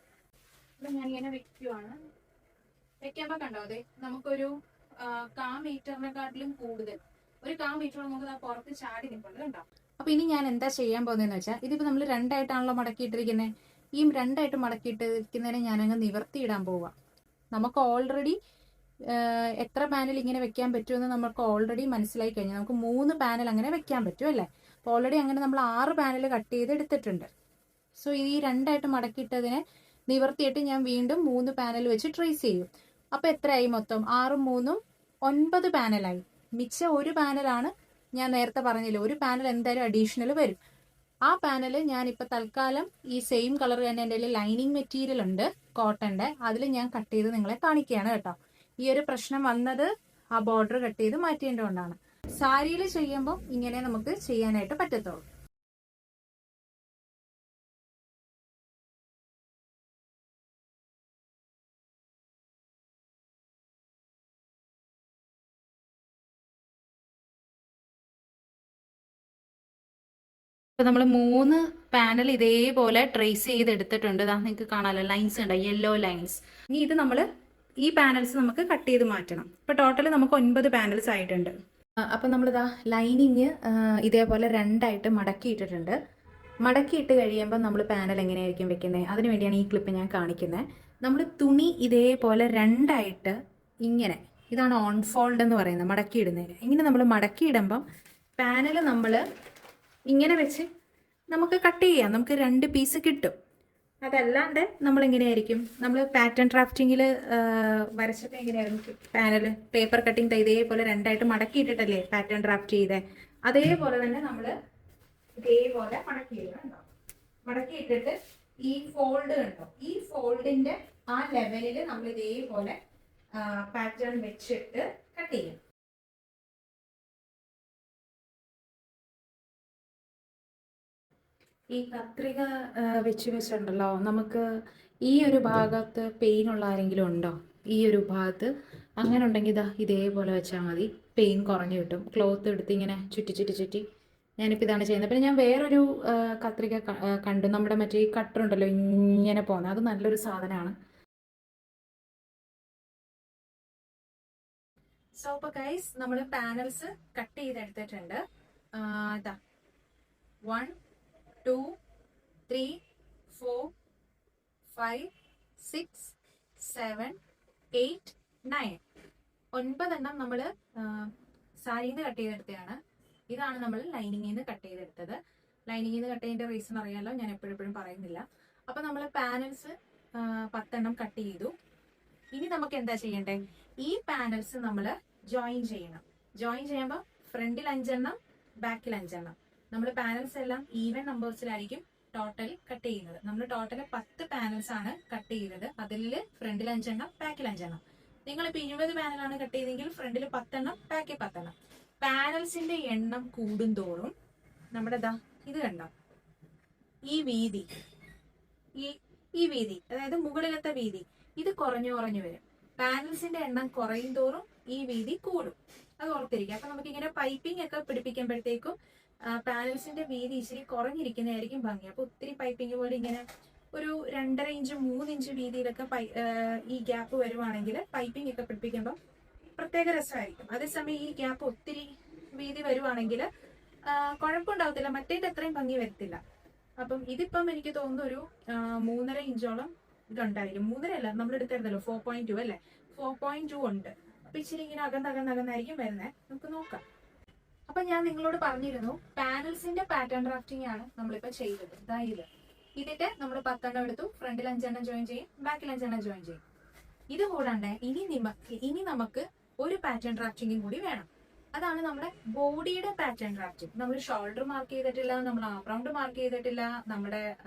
S1: അപ്പൊ ഞാൻ ഇങ്ങനെ വെക്കുവാണ്. വെക്കുമ്പോ കണ്ടോ, അതെ നമുക്കൊരു 1/4 മീറ്ററിനെക്കാട്ടിലും കൂടുതൽ, ഒരു 1/4 മീറ്റർ നമുക്ക് പുറത്ത് ചാടി നിൽപ്പുണ്ട് കണ്ടോ. അപ്പൊ ഇനി ഞാൻ എന്താ ചെയ്യാൻ പോകുന്നതെന്ന് വെച്ചാൽ, ഇതിപ്പോ നമ്മൾ 2ആയിട്ടാണല്ലോ മടക്കിയിട്ടിരിക്കുന്നത്. ഈ 2ആയിട്ട് മടക്കിയിട്ടിരിക്കുന്നതിനെ ഞാനങ്ങ് നിവർത്തിയിടാൻ പോവാം. നമുക്ക് ഓൾറെഡി എത്ര പാനൽ ഇങ്ങനെ വെക്കാൻ പറ്റുമെന്ന് നമുക്ക് ഓൾറെഡി മനസ്സിലായി കഴിഞ്ഞാൽ നമുക്ക് 3 പാനൽ അങ്ങനെ വെക്കാൻ പറ്റും അല്ലേ. അപ്പോൾ ഓൾറെഡി അങ്ങനെ നമ്മൾ 6 പാനൽ കട്ട് ചെയ്ത് എടുത്തിട്ടുണ്ട്. സോ ഈ 2ആയിട്ട് മടക്കിയിട്ടതിനെ നിവർത്തിയിട്ട് ഞാൻ വീണ്ടും 3 പാനൽ വെച്ച് ട്രേസ് ചെയ്യും. അപ്പൊ എത്രയായി മൊത്തം? 6ഉം 3ഉം 9 പാനലായി. മിച്ചം ഒരു പാനലാണ് ഞാൻ നേരത്തെ പറഞ്ഞില്ല, ഒരു പാനൽ എന്തായാലും അഡീഷണൽ വരും. ആ പാനൽ ഞാനിപ്പോൾ തൽക്കാലം ഈ സെയിം കളർ തന്നെ എൻ്റെ ലൈനിങ് മെറ്റീരിയൽ ഉണ്ട് കോട്ടന്റെ, അതിൽ ഞാൻ കട്ട് ചെയ്ത് നിങ്ങളെ കാണിക്കുകയാണ് കേട്ടോ. ഈ ഒരു പ്രശ്നം വന്നത് ആ ബോർഡർ കട്ട് ചെയ്ത് മാറ്റിയതുകൊണ്ടാണ്. സാരിയിൽ ചെയ്യുമ്പോൾ ഇങ്ങനെ നമുക്ക് ചെയ്യാനായിട്ട് പറ്റത്തുള്ളൂ. അപ്പോൾ നമ്മൾ 3 പാനൽ ഇതേപോലെ ട്രേസ് ചെയ്തെടുത്തിട്ടുണ്ട്. ഇതാ നിങ്ങൾക്ക് കാണാമല്ലോ, ലൈൻസ് ഉണ്ട്, യെല്ലോ ലൈൻസ്. ഇനി ഇത് നമ്മൾ ഈ പാനൽസ് നമുക്ക് കട്ട് ചെയ്ത് മാറ്റണം. ഇപ്പോൾ ടോട്ടൽ നമുക്ക് 9 പാനൽസ് ആയിട്ടുണ്ട്. അപ്പോൾ നമ്മളിതാ ലൈനിങ് ഇതേപോലെ 2ആയിട്ട് മടക്കിയിട്ടിട്ടുണ്ട്. മടക്കിയിട്ട് കഴിയുമ്പോൾ നമ്മൾ പാനൽ എങ്ങനെയായിരിക്കും വെക്കുന്നത്, അതിന് വേണ്ടിയാണ് ഈ ക്ലിപ്പ് ഞാൻ കാണിക്കുന്നത്. നമ്മൾ തുണി ഇതേപോലെ 2ആയിട്ട് ഇങ്ങനെ, ഇതാണ് ഓൺ ഫോൾഡ് എന്ന് പറയുന്നത്, മടക്കിയിടുന്നതിന്. ഇങ്ങനെ നമ്മൾ മടക്കിയിടുമ്പം പാനൽ നമ്മൾ ഇങ്ങനെ വെച്ച് നമുക്ക് കട്ട് ചെയ്യാം, നമുക്ക് 2 പീസ് കിട്ടും. അതല്ലാണ്ട് നമ്മൾ എങ്ങനെയായിരിക്കും, നമ്മൾ പാറ്റേൺ ഡ്രാഫ്റ്റിങ്ങിൽ വരച്ചപ്പോൾ എങ്ങനെയായിരുന്നു പാനൽ പേപ്പർ കട്ടിങ് ഇതേപോലെ 2ആയിട്ട് മടക്കിയിട്ടിട്ടല്ലേ പാറ്റേൺ ഡ്രാഫ്റ്റ് ചെയ്തേ, അതേപോലെ തന്നെ നമ്മൾ ഇതേപോലെ മടക്കിയിടുക. മടക്കിയിട്ടിട്ട് ഈ ഫോൾഡ് കണ്ടോ, ഈ ഫോൾഡിന്റെ ആ ലെവലിൽ നമ്മൾ ഇതേപോലെ പാറ്റേൺ വെച്ചിട്ട് കട്ട് ചെയ്യും. ഈ കത്രിക വെച്ചിട്ടുണ്ടല്ലോ, നമുക്ക് ഈ ഒരു ഭാഗത്ത് പെയിൻ ഉള്ള ആരെങ്കിലും ഉണ്ടോ, ഈ ഒരു ഭാഗത്ത്? അങ്ങനെ ഉണ്ടെങ്കിൽ ഇതാ ഇതേപോലെ വെച്ചാൽ മതി, പെയിൻ കുറഞ്ഞു കിട്ടും. ക്ലോത്ത് എടുത്ത് ഇങ്ങനെ ചുറ്റി ഞാനിപ്പോൾ ഇതാണ് ചെയ്യുന്നത്. പിന്നെ ഞാൻ വേറൊരു കത്രിക കണ്ടു, നമ്മുടെ മറ്റേ ഈ കട്ടർ ഉണ്ടല്ലോ ഇങ്ങനെ പോകുന്നത്, അത് നല്ലൊരു സാധനമാണ്. സോ അപ്പോൾ ഗൈസ്, നമ്മൾ പാനൽസ് കട്ട് ചെയ്തെടുത്തിട്ടുണ്ട്. ഇതാ 1 2 3 4 5 6 7 8 9 9 നമ്മൾ സാരിയിൽ നിന്ന് കട്ട് ചെയ്തെടുത്തതാണ്. ഇതാണ് നമ്മൾ ലൈനിങ്ങിൽ നിന്ന് കട്ട് ചെയ്തെടുത്തത്. ലൈനിങ്ങിൽ നിന്ന് കട്ട് ചെയ്യേണ്ട റീസൺ അറിയാലോ, ഞാൻ എപ്പോഴും പറയുന്നില്ല. അപ്പൊ നമ്മൾ പാനൽസ് 10 കട്ട് ചെയ്തു. ഇനി നമുക്ക് എന്താ ചെയ്യണ്ടേ, ഈ പാനൽസ് നമ്മൾ ജോയിൻ ചെയ്യണം. ജോയിൻ ചെയ്യുമ്പോൾ ഫ്രണ്ടിൽ 5 ബാക്കിൽ 5. നമ്മൾ പാനൽസ് എല്ലാം ഈവൻ നമ്പേഴ്സിലായിരിക്കും ടോട്ടൽ കട്ട് ചെയ്യുന്നത്. നമ്മൾ ടോട്ടൽ 10 പാനൽസ് ആണ് കട്ട് ചെയ്തത്. അതിൽ ഫ്രണ്ടിൽ 5 ബാക്കിൽ 5. നിങ്ങളിപ്പോൾ 20 പാനലാണ് കട്ട് ചെയ്തെങ്കിൽ ഫ്രണ്ടിൽ 10 ബാക്കിൽ 10. പാനൽസിന്റെ എണ്ണം കൂടുന്തോറും നമ്മുടെ ഇത് കണ്ടോ, ഈ വീതി, ഈ വീതി, അതായത് മുകളിലത്തെ വീതി, ഇത് കുറഞ്ഞു വരും. പാനൽസിന്റെ എണ്ണം കുറയും തോറും ഈ വീതി കൂടും. അത് ഓർത്തിരിക്കുക. അപ്പൊ നമുക്ക് ഇങ്ങനെ പൈപ്പിംഗ് ഒക്കെ പിടിപ്പിക്കുമ്പോഴത്തേക്കും പാനൽസിന്റെ വീതി ഇച്ചിരി കുറഞ്ഞിരിക്കുന്നതായിരിക്കും ഭംഗി. അപ്പൊ ഒത്തിരി പൈപ്പിംഗ് പോലെ ഇങ്ങനെ ഒരു 2.5 ഇഞ്ച് 3 ഇഞ്ച് വീതിയിലൊക്കെ ഈ ഗ്യാപ്പ് വരുവാണെങ്കിൽ പൈപ്പിംഗ് ഒക്കെ പിടിപ്പിക്കുമ്പോൾ പ്രത്യേക രസമായിരിക്കും. അതേസമയം ഈ ഗ്യാപ്പ് ഒത്തിരി വീതി വരുവാണെങ്കിൽ കുഴപ്പമുണ്ടാവത്തില്ല, മറ്റേന്റെ അത്രയും ഭംഗി വരത്തില്ല. അപ്പം ഇതിപ്പം എനിക്ക് തോന്നുന്നു ഒരു 3.5 ഇഞ്ചോളം ഇതുണ്ടായിരിക്കും. 3.5 അല്ല, നമ്മൾ എടുത്തായിരുന്നല്ലോ 4.2 അല്ലേ, 4.2 ഉണ്ട്. അപ്പൊ ഇച്ചിരി ഇങ്ങനെ അകന്നകന്നായിരിക്കും വരുന്നത്. നമുക്ക് നോക്കാം. അപ്പൊ ഞാൻ നിങ്ങളോട് പറഞ്ഞിരുന്നു, പാനൽസിന്റെ പാറ്റേൺ ഡ്രാഫ്റ്റിംഗ് ആണ് നമ്മളിപ്പോ ചെയ്തത്. ഇതിന്റെ നമ്മൾ 10 എടുത്തു, ഫ്രണ്ടിൽ 5 ജോയിൻ ചെയ്യും, ബാക്കിൽ 5 ജോയിൻ ചെയ്യും. ഇത് കൂടാണ്ട് ഇനി നമുക്ക് ഒരു പാറ്റേൺ ഡ്രാഫ്റ്റിംഗും കൂടി വേണം. അതാണ് നമ്മുടെ ബോഡിയുടെ പാറ്റേൺ ഡ്രാഫ്റ്റിംഗ്. നമ്മൾ ഷോൾഡർ മാർക്ക് ചെയ്തിട്ടില്ല, നമ്മൾ ആം റൗണ്ട് മാർക്ക് ചെയ്തിട്ടില്ല, നമ്മുടെ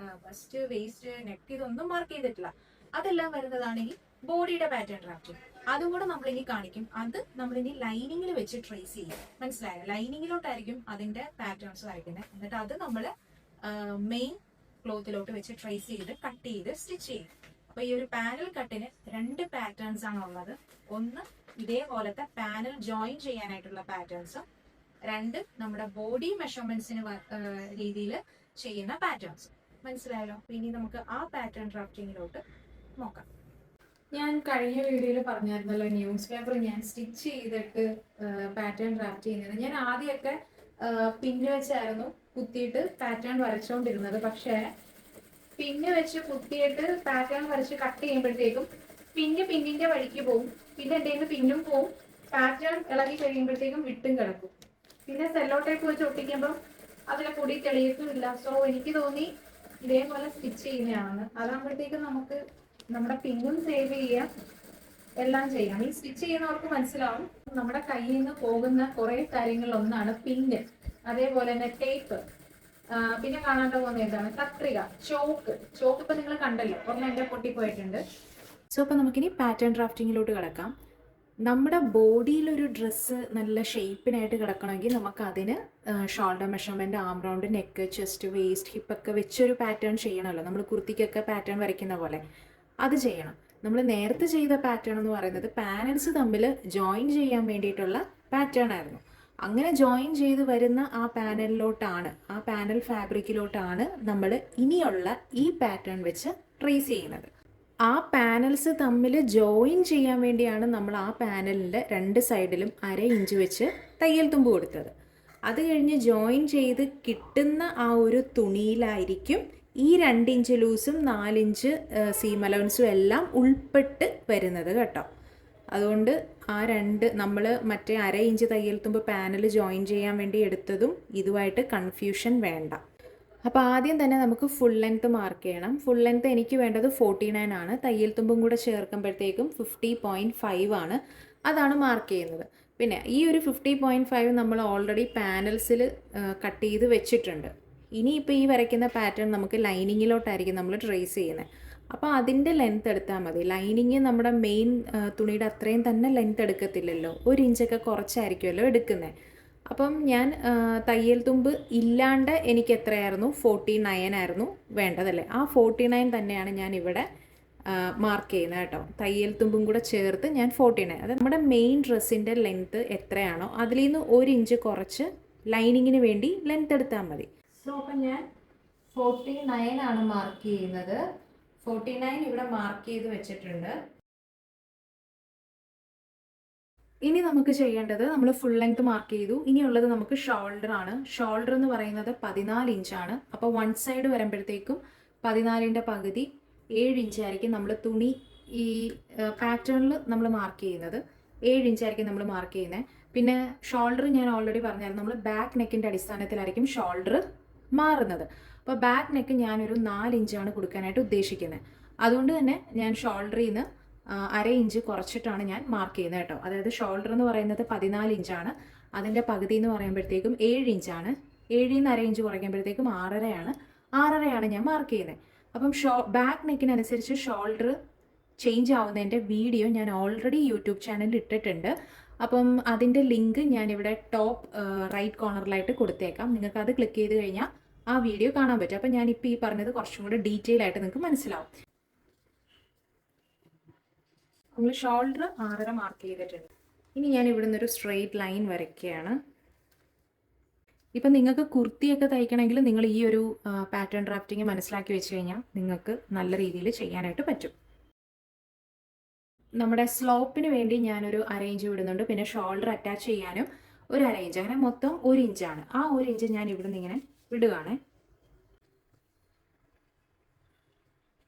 S1: ബസ്റ്റ് വേസ്റ്റ് നെക്ക് ഇതൊന്നും മാർക്ക് ചെയ്തിട്ടില്ല. അതെല്ലാം വരുന്നതാണ് ഈ ബോഡിയുടെ പാറ്റേൺ ഡ്രാഫ്റ്റിംഗ്. അതും കൂടെ നമ്മൾ ഇനി കാണിക്കും. അത് നമ്മൾ ഇനി ലൈനിങ്ങിൽ വെച്ച് ട്രേസ് ചെയ്യും. മനസ്സിലായോ? ലൈനിങ്ങിലോട്ടായിരിക്കും അതിന്റെ പാറ്റേൺസ് വരയ്ക്കുന്നത്. എന്നിട്ട് അത് നമ്മൾ മെയിൻ ക്ലോത്തിലോട്ട് വെച്ച് ട്രേസ് ചെയ്ത് കട്ട് ചെയ്ത് സ്റ്റിച്ച് ചെയ്യും. അപ്പൊ ഈ ഒരു പാനൽ കട്ടിന് 2 പാറ്റേൺസ് ആണ് ഉള്ളത്. ഒന്ന് ഇതേപോലത്തെ പാനൽ ജോയിൻ ചെയ്യാനായിട്ടുള്ള പാറ്റേൺസും, 2 നമ്മുടെ ബോഡി മെഷർമെന്റ്സിന് രീതിയിൽ ചെയ്യുന്ന പാറ്റേൺസ്. മനസ്സിലായല്ലോ? ഇനി നമുക്ക് ആ പാറ്റേൺ ഡ്രാഫ്റ്റിങ്ങിലോട്ട് നോക്കാം. ഞാൻ കഴിഞ്ഞ വീഡിയോയിൽ പറഞ്ഞായിരുന്നല്ലോ, ന്യൂസ് പേപ്പർ ഞാൻ സ്റ്റിച്ച് ചെയ്തിട്ട് പാറ്റേൺ ഡ്രാഫ്റ്റ് ചെയ്യുന്നത്. ഞാൻ ആദ്യമൊക്കെ പിന്ന് വെച്ചായിരുന്നു കുത്തിയിട്ട് പാറ്റേൺ വരച്ചുകൊണ്ടിരുന്നത്. പക്ഷേ പിന്ന് വെച്ച് കുത്തിയിട്ട് പാറ്റേൺ വരച്ച് കട്ട് ചെയ്യുമ്പോഴത്തേക്കും പിന്നിന്റെ വഴിക്ക് പോകും. പിന്നെ എൻ്റെ കയ്യിൽ നിന്ന് പിന്നും പോവും, പാറ്റേൺ ഇളകി കഴിയുമ്പോഴത്തേക്കും വിട്ടും കിടക്കും. പിന്നെ സെല്ലോ ടേപ്പ് വെച്ച് ഒട്ടിക്കുമ്പോൾ അതിലെ പൊടി തെളിയത്തുമില്ല. സോ എനിക്ക് തോന്നി ഇതേപോലെ സ്റ്റിച്ച് ചെയ്യുന്നതാണ്. അതാകുമ്പോഴത്തേക്കും നമുക്ക് നമ്മുടെ പിന്നും സേവ് ചെയ്യാം, എല്ലാം ചെയ്യാം. ഈ സ്റ്റിച്ച് ചെയ്യുന്നവർക്ക് മനസ്സിലാവും, നമ്മുടെ കയ്യിൽ നിന്ന് പോകുന്ന കുറെ കാര്യങ്ങളിലൊന്നാണ് പിന്ന്. അതേപോലെ തന്നെ ടേപ്പ്, പിന്നെ കാണാണ്ട് പോകുന്ന എന്താണ് കത്രിക, ചോക്ക് ഇപ്പൊ നിങ്ങൾ കണ്ടല്ലോ, ഒരെണ്ണം എൻ്റെ പൊട്ടിപ്പോയിട്ടുണ്ട്. സോ ഇപ്പൊ നമുക്കിനി പാറ്റേൺ ഡ്രാഫ്റ്റിങ്ങിലോട്ട് കിടക്കാം. നമ്മുടെ ബോഡിയിലൊരു ഡ്രസ്സ് നല്ല ഷേപ്പിനായിട്ട് കിടക്കണമെങ്കിൽ നമുക്ക് അതിന് shoulder measurement, arm round, neck, chest, waist, ഹിപ്പൊക്കെ വെച്ചൊരു പാറ്റേൺ ചെയ്യണമല്ലോ. നമ്മൾ കുർത്തിക്കൊക്കെ പാറ്റേൺ വരയ്ക്കുന്ന പോലെ അത് ചെയ്യണം. നമ്മൾ നേരത്തെ ചെയ്ത പാറ്റേൺ എന്ന് പറയുന്നത് പാനൽസ് തമ്മിൽ ജോയിൻ ചെയ്യാൻ വേണ്ടിയിട്ടുള്ള പാറ്റേൺ ആയിരുന്നു. അങ്ങനെ ജോയിൻ ചെയ്ത് വരുന്ന ആ പാനലിലോട്ടാണ്, ആ പാനൽ ഫാബ്രിക്കിലോട്ടാണ് നമ്മൾ ഇനിയുള്ള ഈ പാറ്റേൺ വെച്ച് ട്രേസ് ചെയ്യുന്നത്. ആ പാനൽസ് തമ്മിൽ ജോയിൻ ചെയ്യാൻ വേണ്ടിയാണ് നമ്മൾ ആ പാനലിൻ്റെ 2 സൈഡിലും 1/2 ഇഞ്ച് വെച്ച് തയ്യൽ തുമ്പ് കൊടുത്തത്. അത് കഴിഞ്ഞ് ജോയിൻ ചെയ്ത് കിട്ടുന്ന ആ ഒരു തുണിയിലായിരിക്കും ഈ 2 ഇഞ്ച് ലൂസും 4 ഇഞ്ച് സീം അലവൻസും എല്ലാം ഉൾപ്പെട്ട് വരുന്നത് കേട്ടോ. അതുകൊണ്ട് ആ നമ്മൾ മറ്റേ 1/2 ഇഞ്ച് തയ്യൽ തുമ്പ് പാനൽ ജോയിൻ ചെയ്യാൻ വേണ്ടി എടുത്തതും ഇതുമായിട്ട് കൺഫ്യൂഷൻ വേണ്ട. അപ്പോൾ ആദ്യം തന്നെ നമുക്ക് ഫുൾ ലെങ്ത് മാർക്ക് ചെയ്യണം. ഫുൾ ലെങ്ത് എനിക്ക് വേണ്ടത് 49 ആണ്. തയ്യൽ തുമ്പും കൂടെ ചേർക്കുമ്പോഴത്തേക്കും 50.5 ആണ്. അതാണ് മാർക്ക് ചെയ്യുന്നത്. പിന്നെ ഈ ഒരു 50.5 നമ്മൾ ഓൾറെഡി പാനൽസിൽ കട്ട് ചെയ്ത് വെച്ചിട്ടുണ്ട്. ഇനിയിപ്പോൾ ഈ വരയ്ക്കുന്ന പാറ്റേൺ നമുക്ക് ലൈനിങ്ങിലോട്ടായിരിക്കും നമ്മൾ ട്രേസ് ചെയ്യുന്നത്. അപ്പോൾ അതിൻ്റെ ലെങ്ത് എടുത്താൽ മതി. ലൈനിങ് നമ്മുടെ മെയിൻ തുണിയുടെ അത്രയും തന്നെ ലെങ്ത് എടുക്കത്തില്ലല്ലോ, 1 ഇഞ്ചൊക്കെ കുറച്ചായിരിക്കുമല്ലോ എടുക്കുന്നത്. അപ്പം ഞാൻ തയ്യൽ തുമ്പ് ഇല്ലാണ്ട് എനിക്ക് എത്രയായിരുന്നു, 49 ആയിരുന്നു വേണ്ടതല്ലേ. ആ 49 തന്നെയാണ് ഞാൻ ഇവിടെ മാർക്ക് ചെയ്യുന്നത് കേട്ടോ. തയ്യൽ തുമ്പും കൂടെ ചേർത്ത് ഞാൻ 49, അത് നമ്മുടെ മെയിൻ ഡ്രസ്സിൻ്റെ ലെങ്ത്ത് എത്രയാണോ അതിൽ നിന്ന് 1 ഇഞ്ച് കുറച്ച് ലൈനിങ്ങിന് വേണ്ടി ലെങ്ത്ത് എടുത്താൽ മതി. സോ അപ്പം ഞാൻ 49 ആണ് മാർക്ക് ചെയ്യുന്നത്. 49 ഇവിടെ മാർക്ക് ചെയ്ത് വെച്ചിട്ടുണ്ട്. ഇനി നമുക്ക് ചെയ്യേണ്ടത്, നമ്മൾ ഫുൾ ലെങ്ത് മാർക്ക് ചെയ്തു, ഇനിയുള്ളത് നമുക്ക് ഷോൾഡർ ആണ്. ഷോൾഡർ എന്ന് പറയുന്നത് 14 ഇഞ്ചാണ്. അപ്പോൾ 1 സൈഡ് വരുമ്പോഴത്തേക്കും 14ൻ്റെ പകുതി 7 ഇഞ്ചായിരിക്കും നമ്മൾ തുണി ഈ പാറ്റേണിൽ നമ്മൾ മാർക്ക് ചെയ്യുന്നത്. 7 ഇഞ്ചായിരിക്കും നമ്മൾ മാർക്ക് ചെയ്യുന്നത്. പിന്നെ ഷോൾഡർ ഞാൻ ഓൾറെഡി പറഞ്ഞായിരുന്നു, നമ്മൾ ബാക്ക് നെക്കിൻ്റെ അടിസ്ഥാനത്തിലായിരിക്കും ഷോൾഡർ മാറുന്നത്. അപ്പോൾ ബാക്ക് നെക്ക് ഞാനൊരു 4 ഇഞ്ചാണ് കൊടുക്കാനായിട്ട് ഉദ്ദേശിക്കുന്നത്. അതുകൊണ്ട് തന്നെ ഞാൻ ഷോൾഡറിൽ നിന്ന് 1/2 ഇഞ്ച് കുറച്ചിട്ടാണ് ഞാൻ മാർക്ക് ചെയ്യുന്നത് കേട്ടോ. അതായത് ഷോൾഡർ എന്ന് പറയുന്നത് 14 ഇഞ്ചാണ്. അതിൻ്റെ പകുതി എന്ന് പറയുമ്പോഴത്തേക്കും 7 ഇഞ്ചാണ്. 7ൽ നിന്ന് 1/2 ഇഞ്ച് കുറയ്ക്കുമ്പോഴത്തേക്കും 6.5 ആണ് ഞാൻ മാർക്ക് ചെയ്യുന്നത്. അപ്പം ബാക്ക് നെക്കിനനുസരിച്ച് ഷോൾഡർ ചേഞ്ച് ആവുന്നതിൻ്റെ വീഡിയോ ഞാൻ ഓൾറെഡി യൂട്യൂബ് ചാനലിൽ ഇട്ടിട്ടുണ്ട്. അപ്പം അതിൻ്റെ ലിങ്ക് ഞാനിവിടെ ടോപ്പ് റൈറ്റ് കോർണറിലായിട്ട് കൊടുത്തേക്കാം. നിങ്ങൾക്ക് അത് ക്ലിക്ക് ചെയ്ത് കഴിഞ്ഞാൽ ആ വീഡിയോ കാണാൻ പറ്റും. അപ്പം ഞാനിപ്പോൾ ഈ പറഞ്ഞത് കുറച്ചും കൂടെ ഡീറ്റെയിൽ ആയിട്ട് നിങ്ങൾക്ക് മനസ്സിലാവും. നമ്മൾ ഷോൾഡർ 6.5 മാർക്ക് ചെയ്തിട്ടുണ്ട്. ഇനി ഞാൻ ഇവിടെ നിന്നൊരു സ്ട്രെയിറ്റ് ലൈൻ വരയ്ക്കുകയാണ്. ഇപ്പം നിങ്ങൾക്ക് കുർത്തിയൊക്കെ തയ്ക്കണമെങ്കിൽ നിങ്ങൾ ഈ ഒരു പാറ്റേൺ ഡ്രാഫ്റ്റിങ് മനസ്സിലാക്കി വെച്ച് കഴിഞ്ഞാൽ നിങ്ങൾക്ക് നല്ല രീതിയിൽ ചെയ്യാനായിട്ട് പറ്റും. നമ്മുടെ സ്ലോപ്പിന് വേണ്ടി ഞാനൊരു 1/2 ഇഞ്ച് വിടുന്നുണ്ട്. പിന്നെ ഷോൾഡർ അറ്റാച്ച് ചെയ്യാനും ഒരു 1/2 ഇഞ്ച്, അങ്ങനെ മൊത്തം 1 ഇഞ്ചാണ്. ആ 1 ഇഞ്ച് ഞാൻ ഇവിടെ നിന്ന് ഇങ്ങനെ വിടുകയാണ്.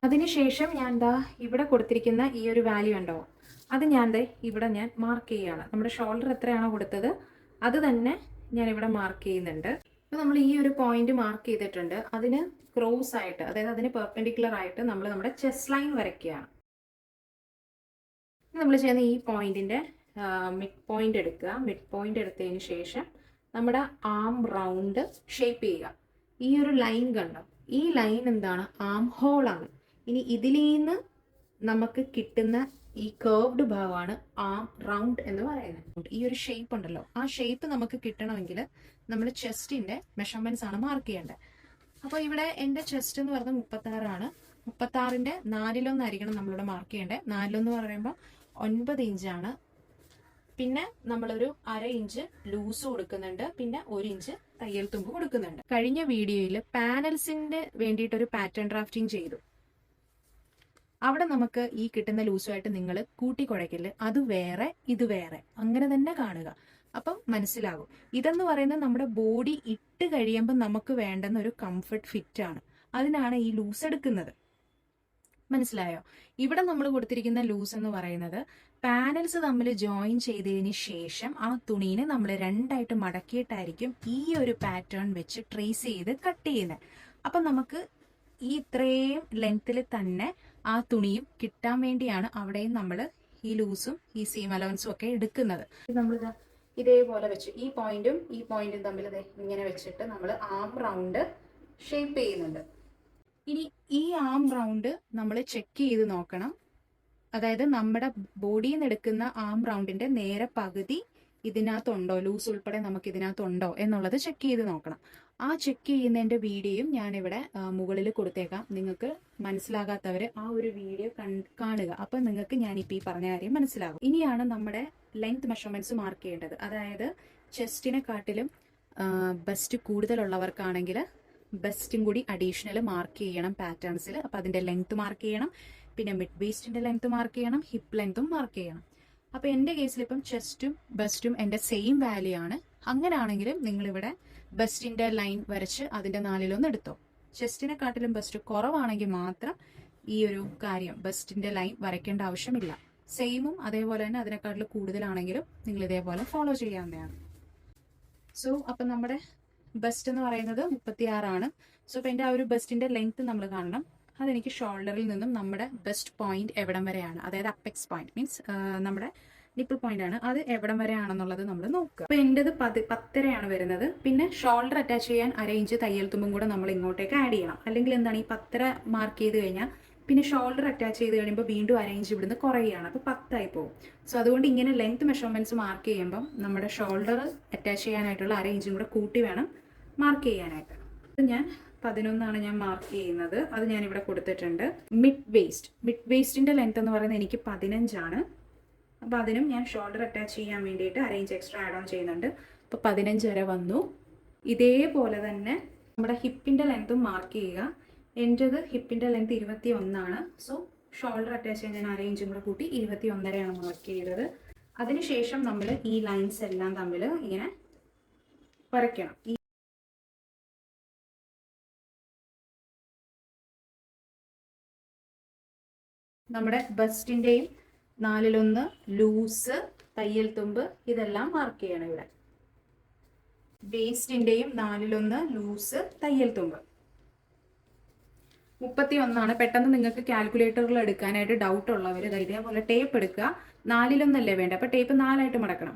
S1: അതിനുശേഷം ഞാൻ ഇവിടെ കൊടുത്തിരിക്കുന്ന ഈ ഒരു വാല്യൂ ഉണ്ടോ, അത് ഞാൻ ഇവിടെ ഞാൻ മാർക്ക് ചെയ്യുകയാണ്. നമ്മുടെ ഷോൾഡർ എത്രയാണോ കൊടുത്തത് അത് തന്നെ ഞാൻ ഇവിടെ മാർക്ക് ചെയ്യുന്നുണ്ട്. അപ്പോൾ നമ്മൾ ഈ ഒരു പോയിന്റ് മാർക്ക് ചെയ്തിട്ടുണ്ട്. അതിന് ക്രോസ് ആയിട്ട്, അതായത് അതിന് പെർപെൻഡിക്കുലർ ആയിട്ട് നമ്മൾ നമ്മുടെ ചെസ്റ്റ് ലൈൻ വരയ്ക്കുകയാണ്. നമ്മൾ ചെയ്യുന്ന ഈ പോയിന്റിന്റെ മിഡ് പോയിന്റ് എടുക്കുക. മിഡ് പോയിന്റ് എടുത്തതിന് ശേഷം നമ്മുടെ ആം റൗണ്ട് ഷേപ്പ് ചെയ്യുക. ഈ ഒരു ലൈൻ കണ്ടോ, ഈ ലൈൻ എന്താണ്, ആം ഹോളാണ്. ഇനി ഇതിൽ നിന്ന് നമുക്ക് കിട്ടുന്ന ഈ കേർവ്ഡ് ഭാഗമാണ് ആം റൗണ്ട് എന്ന് പറയുന്നത്. ഈ ഒരു ഷേപ്പ് ഉണ്ടല്ലോ, ആ ഷേപ്പ് നമുക്ക് കിട്ടണമെങ്കിൽ നമ്മൾ ചെസ്റ്റിന്റെ മെഷർമെന്റ്സ് ആണ് മാർക്ക് ചെയ്യേണ്ടത്. അപ്പോൾ ഇവിടെ എൻ്റെ ചെസ്റ്റ് എന്ന് പറയുന്നത് 36 ആണ്. 36ന്റെ 4 ആയിരിക്കണം നമ്മളിവിടെ മാർക്ക് ചെയ്യേണ്ടത്. 4 പറയുമ്പോൾ 9 ഇഞ്ചാണ്. പിന്നെ നമ്മളൊരു 1/2 ഇഞ്ച് ലൂസ് കൊടുക്കുന്നുണ്ട്. പിന്നെ 1 ഇഞ്ച് തയ്യൽ തുമ്പ് കൊടുക്കുന്നുണ്ട്. കഴിഞ്ഞ വീഡിയോയിൽ പാനൽസിന്റെ വേണ്ടിയിട്ടൊരു പാറ്റേൺ ഡ്രാഫ്റ്റിംഗ് ചെയ്തു. അവിടെ നമുക്ക് ഈ കിട്ടുന്ന ലൂസുമായിട്ട് നിങ്ങൾ കൂട്ടിക്കുഴയ്ക്കല്, അത് വേറെ ഇത് വേറെ, അങ്ങനെ തന്നെ കാണുക. അപ്പം മനസ്സിലാകും. ഇതെന്ന് പറയുന്നത് നമ്മുടെ ബോഡി ഇട്ട് കഴിയുമ്പോൾ നമുക്ക് വേണ്ടുന്ന ഒരു കംഫർട്ട് ഫിറ്റ് ആണ്. അതിനാണ് ഈ ലൂസ് എടുക്കുന്നത്. മനസ്സിലായോ? ഇവിടെ നമ്മൾ കൊടുത്തിരിക്കുന്ന ലൂസ് എന്ന് പറയുന്നത് പാനൽസ് തമ്മിൽ ജോയിൻ ചെയ്തതിന് ശേഷം ആ തുണീനെ നമ്മൾ 2ആയിട്ട് മടക്കിയിട്ടായിരിക്കും ഈ ഒരു പാറ്റേൺ വെച്ച് ട്രേസ് ചെയ്ത് കട്ട് ചെയ്യുന്നത്. അപ്പം നമുക്ക് ഈ ഇത്രയും ലെങ്ത്തിൽ തന്നെ ആ തുണിയും കിട്ടാൻ വേണ്ടിയാണ് അവിടെയും നമ്മൾ ഈ ലൂസും ഈ സീം അലവൻസും ഒക്കെ എടുക്കുന്നത്. നമ്മൾ ഇതേപോലെ വെച്ച് ഈ പോയിന്റും തമ്മിൽ ഇങ്ങനെ വെച്ചിട്ട് നമ്മൾ ആം റൗണ്ട് ഷേപ്പ് ചെയ്യുന്നുണ്ട്. ഇനി ഈ ആം റൗണ്ട് നമ്മൾ ചെക്ക് ചെയ്ത് നോക്കണം. അതായത് നമ്മുടെ ബോഡിയിൽ നിന്ന് എടുക്കുന്ന ആം റൗണ്ടിന്റെ നേരെ പകുതി ഇതിനകത്തുണ്ടോ, ലൂസ് ഉൾപ്പെടെ നമുക്ക് ഇതിനകത്തുണ്ടോ എന്നുള്ളത് ചെക്ക് ചെയ്ത് നോക്കണം. ആ ചെക്ക് ചെയ്യുന്നതിന്റെ വീഡിയോയും ഞാനിവിടെ മുകളിൽ കൊടുത്തേക്കാം. നിങ്ങൾക്ക് മനസ്സിലാകാത്തവര് ആ ഒരു വീഡിയോ കാണുക. അപ്പൊ നിങ്ങൾക്ക് ഞാനിപ്പോൾ ഈ പറഞ്ഞ കാര്യം മനസ്സിലാകും. ഇനിയാണ് നമ്മുടെ ലെങ്ത് മെഷർമെന്റ്സ് മാർക്ക് ചെയ്യേണ്ടത്. അതായത് ചെസ്റ്റിനെ കാട്ടിലും ബസ്റ്റ് കൂടുതലുള്ളവർക്കാണെങ്കിൽ ബസ്റ്റും കൂടി അഡീഷണൽ മാർക്ക് ചെയ്യണം പാറ്റേൺസിൽ. അപ്പൊ അതിന്റെ ലെങ്ത് മാർക്ക് ചെയ്യണം, പിന്നെ മിഡ് വേസ്റ്റിന്റെ ലെങ്ത് മാർക്ക് ചെയ്യണം, ഹിപ്പ് ലെങ്തും മാർക്ക് ചെയ്യണം. അപ്പൊ എന്റെ കേസിൽ ഇപ്പം ചെസ്റ്റും ബസ്റ്റും എന്റെ സെയിം വാല്യൂ ആണ്. അങ്ങനെയാണെങ്കിലും നിങ്ങളിവിടെ ബസ്റ്റിന്റെ ലൈൻ വരച്ച് അതിന്റെ 4/1 എടുത്തോ. ചെസ്റ്റിനെ കാട്ടിലും ബസ്റ്റ് കുറവാണെങ്കിൽ മാത്രം ഈ ഒരു കാര്യം ബസ്റ്റിന്റെ ലൈൻ വരയ്ക്കേണ്ട ആവശ്യമില്ല. സെയിമും അതേപോലെ തന്നെ അതിനെക്കാട്ടിലും കൂടുതലാണെങ്കിലും നിങ്ങൾ ഇതേപോലെ ഫോളോ ചെയ്യാവുന്നതാണ്. സോ അപ്പം നമ്മുടെ ബസ്റ്റ് എന്ന് പറയുന്നത് 36 ആണ്. സോ അപ്പൊ എന്റെ ആ ഒരു ബസ്റ്റിന്റെ ലെങ്ത് നമ്മൾ കാണണം. അതെനിക്ക് ഷോൾഡറിൽ നിന്നും നമ്മുടെ ബെസ്റ്റ് പോയിന്റ് എവിടം വരെയാണ്, അതായത് അപ്പെക്സ് പോയിന്റ് മീൻസ് നമ്മുടെ നിപ്പിൾ പോയിന്റ് ആണ്, അത് എവിടം വരെയാണെന്നുള്ളത് നമ്മൾ നോക്കുക. അപ്പൊ എന്റേത് 10.5 വരുന്നത്. പിന്നെ ഷോൾഡർ അറ്റാച്ച് ചെയ്യാൻ 1/2 ഇഞ്ച് തയ്യൽ തുമ്പും കൂടെ നമ്മൾ ഇങ്ങോട്ടേക്ക് ആഡ് ചെയ്യണം. അല്ലെങ്കിൽ എന്താണ്, ഈ 10.5 മാർക്ക് ചെയ്ത് കഴിഞ്ഞാൽ പിന്നെ ഷോൾഡർ അറ്റാച്ച് ചെയ്ത് കഴിയുമ്പോൾ വീണ്ടും 1/2 ഇഞ്ച് ഇവിടുന്ന് കുറയുകയാണ്. അപ്പോൾ 10 ആയി പോകും. സോ അതുകൊണ്ട് ഇങ്ങനെ ലെങ്ത് മെഷർമെന്റ്സ് മാർക്ക് ചെയ്യുമ്പോൾ നമ്മുടെ ഷോൾഡർ അറ്റാച്ച് ചെയ്യാനായിട്ടുള്ള 1/2 ഇഞ്ചും കൂടെ കൂട്ടി വേണം മാർക്ക് ചെയ്യാനായിട്ട്. അത് ഞാൻ 11 ഞാൻ മാർക്ക് ചെയ്യുന്നത്. അത് ഞാൻ ഇവിടെ കൊടുത്തിട്ടുണ്ട്. മിഡ് വേസ്റ്റിന്റെ ലെങ്ത് എന്ന് പറയുന്നത് എനിക്ക് 15 ആണ്. അപ്പോൾ അതിനും ഞാൻ ഷോൾഡർ അറ്റാച്ച് ചെയ്യാൻ വേണ്ടിയിട്ട് 1/2 ഇഞ്ച് എക്സ്ട്രാ ആഡ് ഓൺ ചെയ്യുന്നുണ്ട്. അപ്പോൾ 15 വരെ വന്നു. ഇതേപോലെ തന്നെ നമ്മുടെ ഹിപ്പിന്റെ ലെങ്തും മാർക്ക് ചെയ്യുക. എൻ്റെത് ഹിപ്പിന്റെ ലെങ്ത് 21 ആണ്. സോ ഷോൾഡർ അറ്റാച്ച് ചെയ്യാൻ ഞാൻ 1/2 ഇഞ്ചും കൂടെ കൂട്ടി 21.5 മാർക്ക് ചെയ്തത്. അതിനുശേഷം നമ്മൾ ഈ ലൈൻസ് എല്ലാം തമ്മിൽ ഇങ്ങനെ വരയ്ക്കണം. നമ്മുടെ ബസ്റ്റിന്റെയും 4/1 ലൂസ്, തയ്യൽ തുമ്പ് ഇതെല്ലാം മാർക്ക് ചെയ്യണം. ഇവിടെ വേസ്റ്റിന്റെയും 4/1 ലൂസ്, തയ്യൽ തുമ്പ് 31 പെട്ടെന്ന് നിങ്ങൾക്ക് കാൽക്കുലേറ്ററിൽ എടുക്കാനായിട്ട് ഡൗട്ട് ഉള്ളവർ ഇതേപോലെ ടേപ്പ് എടുക്കുക. 4/1 വേണ്ട, അപ്പൊ ടേപ്പ് 4 മടക്കണം.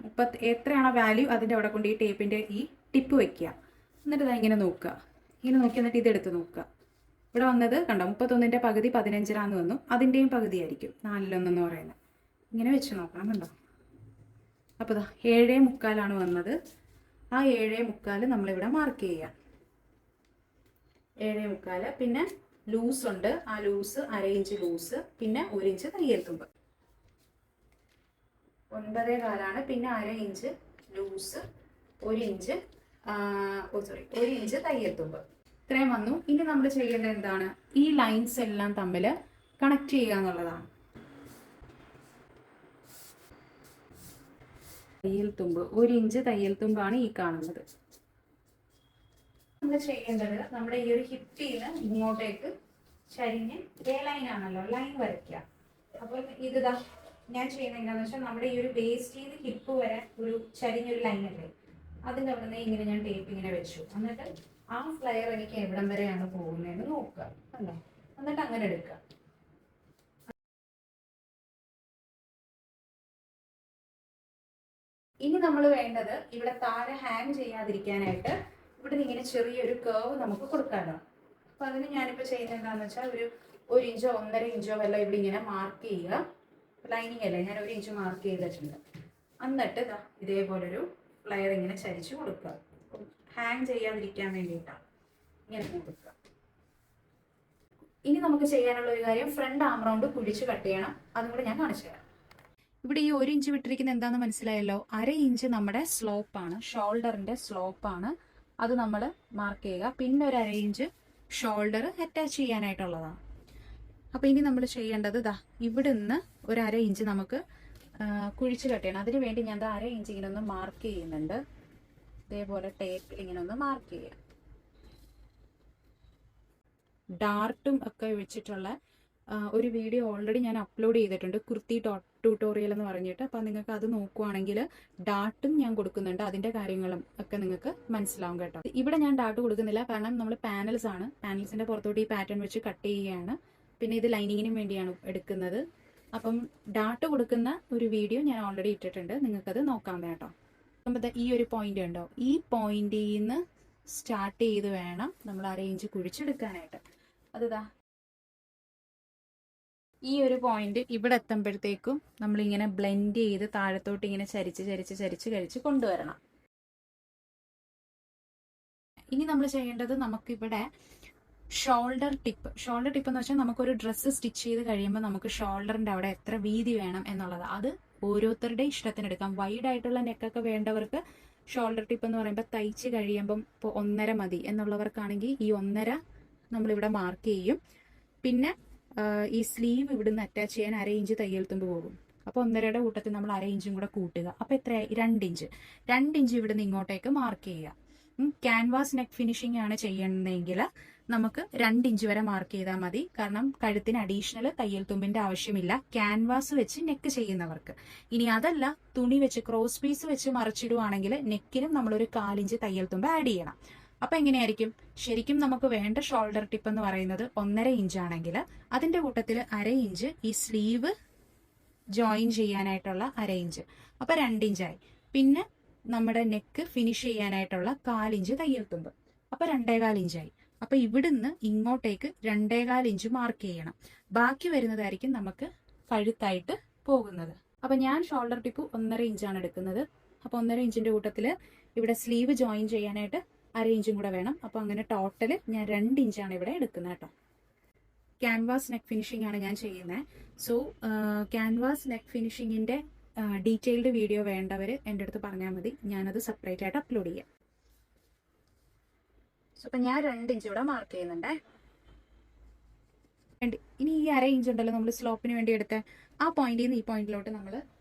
S1: എത്രയാണോ വാല്യൂ അതിന്റെ അവിടെ കൊണ്ട് ഈ ടേപ്പിന്റെ ഈ ടിപ്പ് വെക്കുക. എന്നിട്ട് ഇങ്ങനെ നോക്കുക. ഇങ്ങനെ നോക്കി എന്നിട്ട് ഇതെടുത്ത് നോക്കുക. ഇവിടെ വന്നത് കണ്ടോ, 31ന്റെ പകുതി 15 വന്നു. അതിന്റെയും പകുതി ആയിരിക്കും 4/1 എന്ന് പറയുന്നത്. ഇങ്ങനെ വെച്ച് നോക്കണം. കണ്ടോ, അപ്പോൾ 7.75 വന്നത്. ആ 7.75 നമ്മളിവിടെ മാർക്ക് ചെയ്യുക. 7.75. പിന്നെ ലൂസ് ഉണ്ട്, ആ ലൂസ് 1/2 ഇഞ്ച് ലൂസ്, പിന്നെ 1 ഇഞ്ച് തയ്യൽ തുമ്പ്. 9.25 പിന്നെ 1/2 ഇഞ്ച് ലൂസ്, 1 ഇഞ്ച് 1 ഇഞ്ച് തയ്യൽ തുമ്പ്. ഇത്രയും വന്നു. ഇനി നമ്മൾ ചെയ്യേണ്ടത് എന്താണ്, ഈ ലൈൻസ് എല്ലാം തമ്മിൽ കണക്ട് ചെയ്യുക എന്നുള്ളതാണ്. തയ്യൽ തുമ്പ് 1 ഇഞ്ച് തയ്യൽ തുമ്പാണ് ഈ കാണുന്നത്. നമ്മൾ ചെയ്യേണ്ടത് നമ്മുടെ ഈ ഒരു ഹിപ്പിന്ന് ഇങ്ങോട്ടേക്ക് ചരിഞ്ഞ് ലൈൻ ആണല്ലോ, ലൈൻ വരയ്ക്കുക. അപ്പോൾ ഇതാ ഞാൻ ചെയ്യുന്നത് എന്താണെന്ന് വെച്ചാൽ നമ്മുടെ ഈ ഒരു വേസ്റ്റിൽ നിന്ന് ഹിപ്പ് വരെ ഒരു ചരിഞ്ഞൊരു ലൈൻ അല്ലേ, അതിൻ്റെ അവിടെ നിന്ന് ഇങ്ങനെ ഞാൻ ടേപ്പ് ഇങ്ങനെ വെച്ചു. എന്നിട്ട് ആ ഫ്ലയർ എനിക്ക് എവിടം വരെയാണ് പോകുന്നതെന്ന് നോക്കുക. അല്ലേ, എന്നിട്ട് അങ്ങനെ എടുക്കുക. ഇനി നമ്മൾ വേണ്ടത് ഇവിടെ താഴെ ഹാങ് ചെയ്യാതിരിക്കാനായിട്ട് ഇവിടെ നിന്ന് ഇങ്ങനെ ചെറിയൊരു കേർവ് നമുക്ക് കൊടുക്കാമല്ലോ. അപ്പൊ അതിന് ഞാനിപ്പോൾ ചെയ്യുന്നത് എന്താണെന്ന് വെച്ചാൽ ഒരു 1 ഇഞ്ചോ 1.5 ഇഞ്ചോ വല്ല ഇവിടെ ഇങ്ങനെ മാർക്ക് ചെയ്യുക. ലൈനിങ് അല്ലേ, ഞാൻ 1 ഇഞ്ച് മാർക്ക് ചെയ്തിട്ടുണ്ട്. എന്നിട്ട് ഇതേപോലൊരു ഫ്ലയർ ഇങ്ങനെ ചരിച്ചു കൊടുക്കുക. ഹാങ് ചെയ്യാതിരിക്കാൻ വേണ്ടിയിട്ടാണ് ഇങ്ങനെ കൊടുക്കുക. ഇനി നമുക്ക് ചെയ്യാനുള്ള ഒരു കാര്യം, ഫ്രണ്ട് ആം റൗണ്ട് കുഴിച്ച് കട്ട് ചെയ്യണം. അതും കൂടെ ഞാൻ കാണിച്ചു തരാം. ഇവിടെ ഈ 1 ഇഞ്ച് വിട്ടിരിക്കുന്നത് എന്താണെന്ന് മനസ്സിലായല്ലോ. 1/2 ഇഞ്ച് നമ്മുടെ സ്ലോപ്പാണ്, ഷോൾഡറിന്റെ സ്ലോപ്പാണ്. അത് നമ്മൾ മാർക്ക് ചെയ്യുക. പിന്നെ ഒരു 1/2 ഇഞ്ച് ഷോൾഡർ അറ്റാച്ച് ചെയ്യാനായിട്ടുള്ളതാണ്. അപ്പൊ ഇനി നമ്മൾ ചെയ്യേണ്ടത് ഇവിടെ നിന്ന് ഒരു 1/2 ഇഞ്ച് നമുക്ക് കുഴിച്ച് കട്ട് ചെയ്യണം. അതിനു വേണ്ടി ഞാൻ 1/2 ഇഞ്ച് ഇങ്ങനെ ഒന്ന് മാർക്ക് ചെയ്യുന്നുണ്ട്. ഇതേപോലെ ടേപ്പിൽ ഇങ്ങനെ ഒന്ന് മാർക്ക് ചെയ്യാം. ഡാർട്ടും ഒക്കെ വെച്ചിട്ടുള്ള ഒരു വീഡിയോ ഓൾറെഡി ഞാൻ അപ്ലോഡ് ചെയ്തിട്ടുണ്ട്, കുർത്തി ട്യൂട്ടോറിയൽ എന്ന് പറഞ്ഞിട്ട്. അപ്പം നിങ്ങൾക്ക് അത് നോക്കുവാണെങ്കിൽ ഡാർട്ടും ഞാൻ കൊടുക്കുന്നുണ്ട്. അതിന്റെ കാര്യങ്ങളും ഒക്കെ നിങ്ങൾക്ക് മനസ്സിലാവും കേട്ടോ. ഇവിടെ ഞാൻ ഡാർട്ട് കൊടുക്കുന്നില്ല, കാരണം നമ്മൾ പാനൽസ് ആണ്, പാനൽസിന്റെ പുറത്തോട്ട് ഈ പാറ്റേൺ വെച്ച് കട്ട് ചെയ്യുകയാണ്. പിന്നെ ഇത് ലൈനിങ്ങിനും വേണ്ടിയാണ് എടുക്കുന്നത്. അപ്പം ഡാർട്ട് കൊടുക്കുന്ന ഒരു വീഡിയോ ഞാൻ ഓൾറെഡി ഇട്ടിട്ടുണ്ട്, നിങ്ങൾക്കത് നോക്കാം കേട്ടോ. അപ്പം ഈ ഒരു പോയിന്റ് ഉണ്ടോ, ഈ പോയിന്റിൽ നിന്ന് സ്റ്റാർട്ട് ചെയ്ത് വേണം നമ്മൾ 1/2 ഇഞ്ച് കുഴിച്ചെടുക്കാനായിട്ട്. അത്
S2: ഈ ഒരു പോയിന്റ് ഇവിടെ എത്തുമ്പോഴത്തേക്കും നമ്മളിങ്ങനെ ബ്ലെൻഡ് ചെയ്ത് താഴത്തോട്ട് ഇങ്ങനെ ചരിച്ച് കൊണ്ടുവരണം. ഇനി നമ്മൾ ചെയ്യേണ്ടത് നമുക്കിവിടെ ഷോൾഡർ ടിപ്പ് എന്ന് വെച്ചാൽ നമുക്കൊരു ഡ്രസ്സ് സ്റ്റിച്ച് ചെയ്ത് കഴിയുമ്പോൾ നമുക്ക് ഷോൾഡറിന്റെ അവിടെ എത്ര വീതി വേണം എന്നുള്ളത് അത് ഓരോരുത്തരുടെ ഇഷ്ടത്തിനെടുക്കാം. വൈഡ് ആയിട്ടുള്ള നെക്കൊക്കെ വേണ്ടവർക്ക് ഷോൾഡർ ടിപ്പ് എന്ന് പറയുമ്പോൾ തയ്ച്ച് കഴിയുമ്പം ഇപ്പോൾ 1.5 മതി എന്നുള്ളവർക്കാണെങ്കിൽ ഈ 1.5 നമ്മളിവിടെ മാർക്ക് ചെയ്യും. പിന്നെ ഈ സ്ലീവ് ഇവിടുന്ന് അറ്റാച്ച് ചെയ്യാൻ 1/2 ഇഞ്ച് തയ്യൽ തുമ്പ് പോകും. അപ്പോൾ 1.5യുടെ കൂട്ടത്തിൽ നമ്മൾ 1/2 ഇഞ്ചും കൂടെ കൂട്ടുക. അപ്പോൾ എത്രയായി? 2 ഇഞ്ച്. 2 ഇഞ്ച് ഇവിടുന്ന് ഇങ്ങോട്ടേക്ക് മാർക്ക് ചെയ്യുക. ക്യാൻവാസ് നെക്ക് ഫിനിഷിംഗ് ആണ് ചെയ്യുന്നതെങ്കിൽ നമുക്ക് 2 ഇഞ്ച് വരെ മാർക്ക് ചെയ്താൽ മതി. കാരണം കഴുത്തിന് അഡീഷണൽ തയ്യൽ തുമ്പിന്റെ ആവശ്യമില്ല ക്യാൻവാസ് വെച്ച് നെക്ക് ചെയ്യുന്നവർക്ക്. ഇനി അതല്ല, തുണി വെച്ച് ക്രോസ് പീസ് വെച്ച് മറിച്ചിടുവാണെങ്കിൽ നെക്കിനും നമ്മളൊരു 1/4 ഇഞ്ച് തയ്യൽ തുമ്പ് ആഡ് ചെയ്യണം. അപ്പൊ എങ്ങനെയായിരിക്കും? ശരിക്കും നമുക്ക് വേണ്ട ഷോൾഡർ ടിപ്പ് എന്ന് പറയുന്നത് 1.5 ഇഞ്ച് ആണെങ്കിൽ അതിന്റെ കൂട്ടത്തിൽ 1/2 ഇഞ്ച് ഈ സ്ലീവ് ജോയിൻ ചെയ്യാനായിട്ടുള്ള 1/2 ഇഞ്ച്, അപ്പൊ 2 ഇഞ്ചായി. പിന്നെ നമ്മുടെ നെക്ക് ഫിനിഷ് ചെയ്യാനായിട്ടുള്ള 1/4 ഇഞ്ച് തയ്യൽ തുമ്പ്, അപ്പൊ 2.25 ഇഞ്ചായി. അപ്പൊ ഇവിടുന്ന് ഇങ്ങോട്ടേക്ക് 2.25 ഇഞ്ച് മാർക്ക് ചെയ്യണം. ബാക്കി വരുന്നതായിരിക്കും നമുക്ക് കഴുത്തായിട്ട് പോകുന്നത്. അപ്പൊ ഞാൻ ഷോൾഡർ ടിപ്പ് 1.5 ഇഞ്ചാണ് എടുക്കുന്നത്. അപ്പൊ 1.5 ഇഞ്ചിന്റെ കൂട്ടത്തില് ഇവിടെ സ്ലീവ് ജോയിൻ ചെയ്യാനായിട്ട് 1/2 ഇഞ്ചും കൂടെ വേണം. അപ്പൊ അങ്ങനെ ടോട്ടല് ഞാൻ 2 ഇഞ്ചാണ് ഇവിടെ എടുക്കുന്നത് കേട്ടോ. ക്യാൻവാസ് നെക്ക് ഫിനിഷിംഗ് ആണ് ഞാൻ ചെയ്യുന്നത്. സോ ക്യാൻവാസ് നെക്ക് ഫിനിഷിങ്ങിന്റെ ഡീറ്റെയിൽഡ് വീഡിയോ വേണ്ടവർ എൻ്റെ അടുത്ത് പറഞ്ഞാൽ മതി, ഞാനത് സെപ്പറേറ്റ് ആയിട്ട് അപ്ലോഡ് ചെയ്യാം. സോ അപ്പം ഞാൻ 2 ഇഞ്ച് ഇവിടെ മാർക്ക് ചെയ്യുന്നുണ്ടേ. ഇനി ഈ 1/2 ഇഞ്ച് ഉണ്ടല്ലോ നമ്മൾ സ്ലോപ്പിന് വേണ്ടി എടുത്ത ആ പോയിന്റിൽ നിന്ന് ഈ പോയിന്റിലോട്ട് നമ്മൾ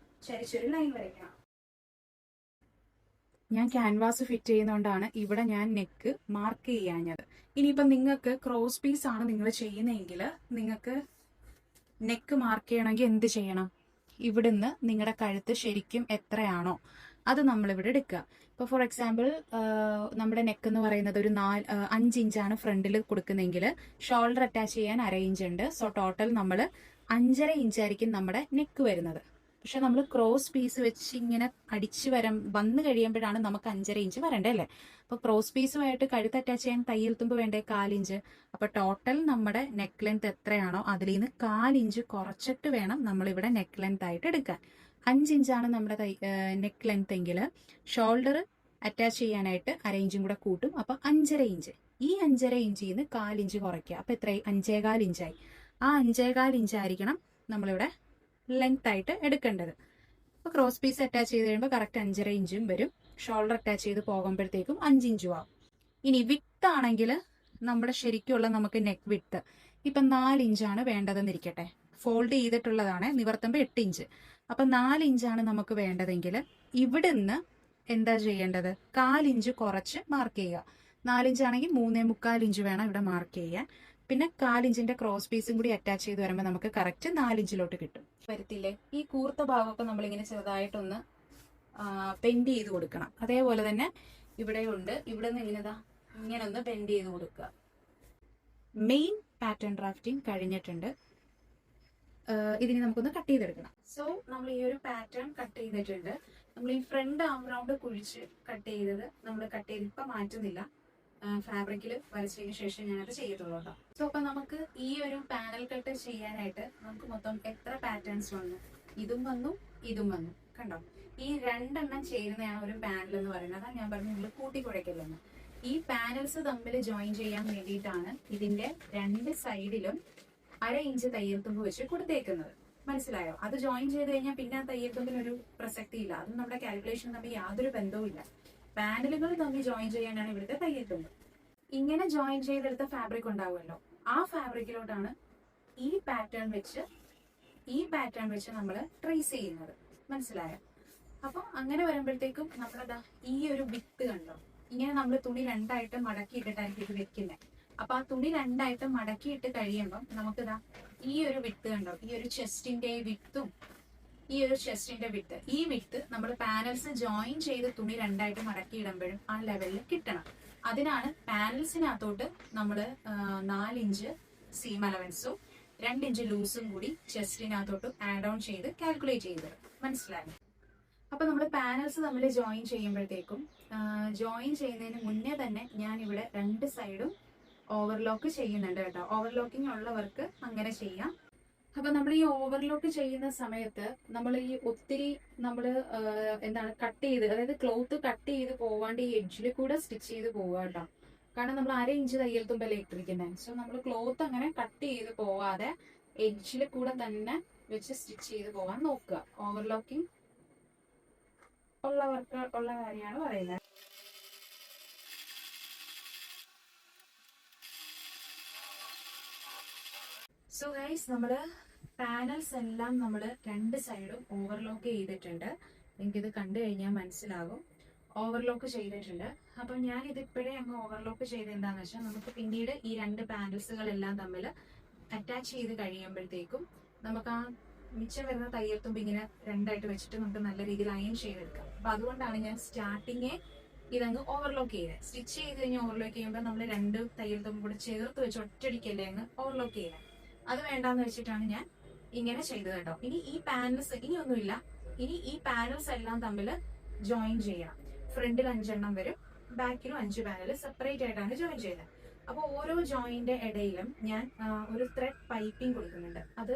S2: ചരിച്ചൊരു ലൈൻ വരയ്ക്കണം. ഞാൻ ക്യാൻവാസ് ഫിറ്റ് ചെയ്യുന്നതുകൊണ്ടാണ് ഇവിടെ ഞാൻ നെക്ക് മാർക്ക് ചെയ്യാഞ്ഞത്. ഇനിയിപ്പം നിങ്ങൾക്ക് ക്രോസ് പീസ് ആണ് നിങ്ങൾ ചെയ്യുന്നതെങ്കിൽ നിങ്ങൾക്ക് നെക്ക് മാർക്ക് ചെയ്യണമെങ്കിൽ എന്ത് ചെയ്യണം? ഇവിടുന്ന് നിങ്ങളുടെ കഴുത്ത് ശരിക്കും എത്രയാണോ അത് നമ്മളിവിടെ എടുക്കുക. ഇപ്പോൾ ഫോർ എക്സാമ്പിൾ നമ്മുടെ നെക്ക് എന്ന് പറയുന്നത് ഒരു 5 ഇഞ്ചാണ് ഫ്രണ്ടിൽ കൊടുക്കുന്നതെങ്കിൽ ഷോൾഡർ അറ്റാച്ച് ചെയ്യാൻ 1/2 ഇഞ്ച് ഉണ്ട്. സോ ടോട്ടൽ നമ്മൾ 5.5 ഇഞ്ചായിരിക്കും നമ്മുടെ നെക്ക് വരുന്നത്. പക്ഷെ നമ്മൾ ക്രോസ് പീസ് വെച്ച് ഇങ്ങനെ അടിച്ച് വന്നു കഴിയുമ്പോഴാണ് നമുക്ക് 5.5 ഇഞ്ച് വരണ്ടേ അല്ലേ? അപ്പോൾ ക്രോസ് പീസുമായിട്ട് കഴുത്ത് അറ്റാച്ച് ചെയ്യാൻ തയ്യൽ തുമ്പ് വേണ്ടേ 1/4 ഇഞ്ച്. അപ്പോൾ ടോട്ടൽ നമ്മുടെ നെക്ക് ലെങ്ത് എത്രയാണോ അതിൽ നിന്ന് 1/4 ഇഞ്ച് കുറച്ചിട്ട് വേണം നമ്മളിവിടെ നെക്ക് ലെങ്ത് ആയിട്ട് എടുക്കാൻ. 5 ഇഞ്ചാണ് നമ്മുടെ നെക്ക് ലെങ്ത് എങ്കിൽ ഷോൾഡർ അറ്റാച്ച് ചെയ്യാനായിട്ട് 1/2 ഇഞ്ചും കൂടെ കൂട്ടും. അപ്പോൾ 5.5 ഇഞ്ച്. ഈ 5.5 ഇഞ്ചിൽ നിന്ന് 1/4 ഇഞ്ച് കുറയ്ക്കുക. അപ്പോൾ എത്രയായി? 5.25 ഇഞ്ചായി. ആ 5.25 ഇഞ്ചായിരിക്കണം നമ്മളിവിടെ ലെങ്ത് ആയിട്ട് എടുക്കേണ്ടത്. അപ്പോൾ ക്രോസ് പീസ് അറ്റാച്ച് ചെയ്ത് കഴിയുമ്പോൾ കറക്റ്റ് 5.5 ഇഞ്ചും വരും. ഷോൾഡർ അറ്റാച്ച് ചെയ്ത് പോകുമ്പോഴത്തേക്കും 5 ഇഞ്ചും ആവും. ഇനി വിട്ട് ആണെങ്കിൽ നമ്മുടെ ശരിക്കുള്ള നമുക്ക് നെക്ക് വിട്ട് ഇപ്പം 4 ഇഞ്ചാണ് വേണ്ടതെന്നിരിക്കട്ടെ. ഫോൾഡ് ചെയ്തിട്ടുള്ളതാണ്, നിവർത്തുമ്പോൾ 8 ഇഞ്ച്. അപ്പം 4 ഇഞ്ചാണ് നമുക്ക് വേണ്ടതെങ്കിൽ ഇവിടുന്ന് എന്താ ചെയ്യേണ്ടത്? 1/4 ഇഞ്ച് കുറച്ച് മാർക്ക് ചെയ്യുക. 4 ഇഞ്ചാണെങ്കിൽ 3.25 ഇഞ്ച് വേണം ഇവിടെ മാർക്ക് ചെയ്യാൻ. പിന്നെ 1/4 ഇഞ്ചിന്റെ ക്രോസ് പീസും കൂടി അറ്റാച്ച് ചെയ്ത് വരുമ്പോൾ നമുക്ക് കറക്റ്റ് 4 ഇഞ്ചിലോട്ട് കിട്ടും. വരത്തില്ലേ? ഈ കൂർത്ത ഭാഗമൊക്കെ നമ്മളിങ്ങനെ ചെറുതായിട്ടൊന്ന് ബെൻഡ് ചെയ്ത് കൊടുക്കണം. അതേപോലെ തന്നെ ഇവിടെ ഉണ്ട്, ഇവിടെ നിന്ന് ഇങ്ങനെ ഒന്ന് ബെൻഡ് ചെയ്ത് കൊടുക്കുക. മെയിൻ പാറ്റേൺ ഡ്രാഫ്റ്റിംഗ് കഴിഞ്ഞിട്ടുണ്ട്. ഇതിനെ നമുക്കൊന്ന് കട്ട് ചെയ്തെടുക്കണം. സോ നമ്മൾ ഈ ഒരു പാറ്റേൺ കട്ട് ചെയ്തിട്ടുണ്ട്. നമ്മൾ ഈ ഫ്രണ്ട് ആം റൗണ്ട് കുഴിച്ച് കട്ട് ചെയ്തത് നമ്മൾ കട്ട് ചെയ്ത് ഇപ്പം മാറ്റുന്നില്ല. ഫാബ്രിക്കിൽ വരച്ചതിന് ശേഷം ഞാനത് ചെയ്തിട്ടുള്ളൂ കേട്ടോ. സോ അപ്പൊ നമുക്ക് ഈ ഒരു പാനൽ കട്ട് ചെയ്യാനായിട്ട് നമുക്ക് മൊത്തം എത്ര പാറ്റേൺസ് വന്നു? ഇതും വന്നു, ഇതും വന്നു. കണ്ടോ? ഈ 2 എണ്ണം ചേരുന്നതാണ് ഒരു പാനൽ എന്ന് പറയുന്നത്. അതാണ് ഞാൻ പറഞ്ഞു നിങ്ങൾ കൂട്ടിക്കുഴയ്ക്കില്ലെന്ന്. ഈ പാനൽസ് തമ്മിൽ ജോയിൻ ചെയ്യാൻ വേണ്ടിയിട്ടാണ് ഇതിന്റെ 2 സൈഡിലും 1/2 ഇഞ്ച് തയ്യൽ തുമ്പ് വെച്ച് കൊടുത്തേക്കുന്നത്. മനസ്സിലായോ? അത് ജോയിൻ ചെയ്ത് കഴിഞ്ഞാൽ പിന്നെ ആ തയ്യൽ തുമ്പിനൊരു പ്രസക്തി ഇല്ല. അതും നമ്മുടെ കാൽക്കുലേഷൻ തമ്മിൽ യാതൊരു ബന്ധവും ഇല്ല. പാനലുകൾ തമ്മിൽ ജോയിൻ ചെയ്യാനാണ് ഇവിടുത്തെ തയ്യൽ തുമ്പ്. ഇങ്ങനെ ജോയിൻ ചെയ്തെടുത്ത ഫാബ്രിക് ഉണ്ടാവുമല്ലോ, ആ ഫാബ്രിക്കിലോട്ടാണ് ഈ പാറ്റേൺ വെച്ച് നമ്മൾ ട്രേസ് ചെയ്യുന്നത്. മനസ്സിലായോ? അപ്പൊ അങ്ങനെ വരുമ്പോഴത്തേക്കും നമ്മളതാ ഈ ഒരു വിത്ത് കണ്ടോ, ഇങ്ങനെ നമ്മൾ തുണി 2ആയിട്ട് മടക്കിയിട്ടിട്ടായിരിക്കും ഇത് വെക്കുന്നത്. അപ്പൊ ആ തുണി 2ആയിട്ട് മടക്കിയിട്ട് കഴിയുമ്പം നമുക്കിതാ ഈ ഒരു വിത്ത് കണ്ടോ, ഈ ഒരു ചെസ്റ്റിന്റെ വിത്തും ഈ ഒരു ചെസ്റ്റിന്റെ വിത്ത്, ഈ വിത്ത് നമ്മൾ പാനൽസ് ജോയിൻ ചെയ്ത് തുണി 2ആയിട്ട് മടക്കി ഇടുമ്പോഴും ആ ലെവലിൽ കിട്ടണം. അതിനാണ് പാനൽസിനകത്തോട്ട് നമ്മൾ 4 ഇഞ്ച് സീം അലവൻസും 2 ഇഞ്ച് ലൂസും കൂടി ചെസ്റ്റിനകത്തോട്ട് ആഡ് ഓൺ ചെയ്ത് കാൽക്കുലേറ്റ് ചെയ്തത്. മനസ്സിലായോ? അപ്പൊ നമ്മൾ പാനൽസ് തമ്മിൽ ജോയിൻ ചെയ്യുമ്പോഴത്തേക്കും ജോയിൻ ചെയ്യുന്നതിന് മുന്നേ തന്നെ ഞാൻ ഇവിടെ 2 സൈഡും ഓവർലോക്ക് ചെയ്യുന്നുണ്ട് കേട്ടോ. ഓവർലോക്കിംഗ് ഉള്ളവർക്ക് അങ്ങനെ ചെയ്യാം. അപ്പൊ നമ്മൾ ഈ ഓവർലോക്ക് ചെയ്യുന്ന സമയത്ത് നമ്മൾ ഈ ഒത്തിരി നമ്മൾ എന്താണ് കട്ട് ചെയ്ത്, അതായത് ക്ലോത്ത് കട്ട് ചെയ്ത് പോവാണ്ട് ഈ എഡ്ജിൽ കൂടെ സ്റ്റിച്ച് ചെയ്ത് പോവുക കേട്ടോ. കാരണം നമ്മൾ 1/2 ഇഞ്ച് തയ്യൽ തുമ്പല്ലേ ഇട്ടിരിക്കുന്നത്. സോ നമ്മൾ ക്ലോത്ത് അങ്ങനെ കട്ട് ചെയ്ത് പോവാതെ എഡ്ജിൽ കൂടെ തന്നെ വെച്ച് സ്റ്റിച്ച് ചെയ്ത് പോവാൻ നോക്കുക. ഓവർലോക്കിംഗ് ഉള്ളവർക്ക് ഉള്ള കാര്യമാണ് പറയുന്നത്. സോ ഗൈസ്, നമ്മള് പാനൽസ് എല്ലാം നമ്മൾ 2 സൈഡും ഓവർലോക്ക് ചെയ്തിട്ടുണ്ട്. നിങ്ങൾക്കിത് കണ്ടു കഴിഞ്ഞാൽ മനസ്സിലാകും. ഓവർലോക്ക് ചെയ്തിട്ടുണ്ട്. അപ്പം ഞാൻ ഇതിപ്പോഴേ അങ്ങ് ഓവർലോക്ക് ചെയ്ത് എന്താണെന്ന് വെച്ചാൽ നമുക്ക് പിന്നീട് ഈ 2 പാനൽസുകളെല്ലാം തമ്മിൽ അറ്റാച്ച് ചെയ്ത് കഴിയുമ്പോഴത്തേക്കും നമുക്ക് ആ മിച്ചം വരുന്ന തയ്യൽ തുമ്പ് ഇങ്ങനെ 2ആയിട്ട് വെച്ചിട്ട് നമുക്ക് നല്ല രീതിയിൽ അയൺ ചെയ്തെടുക്കാം. അപ്പൊ അതുകൊണ്ടാണ് ഞാൻ സ്റ്റാർട്ടിങ്ങേ ഇതങ്ങ് ഓവർലോക്ക് ചെയ്തത്. സ്റ്റിച്ച് ചെയ്ത് കഴിഞ്ഞ് ഓവർലോക്ക് ചെയ്യുമ്പോൾ നമ്മൾ 2 തയ്യൽ തുമ്പ് കൂടെ ചേർത്ത് വെച്ച് ഒറ്റയടിക്കല്ലേ അങ്ങ് ഓവർലോക്ക് ചെയ്യുന്നത്. അത് വേണ്ടാന്ന് വെച്ചിട്ടാണ് ഞാൻ ഇങ്ങനെ ചെയ്തത് കേട്ടോ. ഇനി ഈ പാനൽസ് ഇനിയൊന്നുമില്ല. ഇനി ഈ പാനൽസ് എല്ലാം തമ്മിൽ ജോയിൻ ചെയ്യണം. ഫ്രണ്ടിൽ 5 എണ്ണം വരും, ബാക്കിലും 5 പാനൽ സെപ്പറേറ്റ് ആയിട്ടാണ് ജോയിൻ ചെയ്യുന്നത്. അപ്പോൾ ഓരോ ജോയിന്റെ ഇടയിലും ഞാൻ ഒരു ത്രെഡ് പൈപ്പിംഗ് കൊടുക്കുന്നുണ്ട്. അത്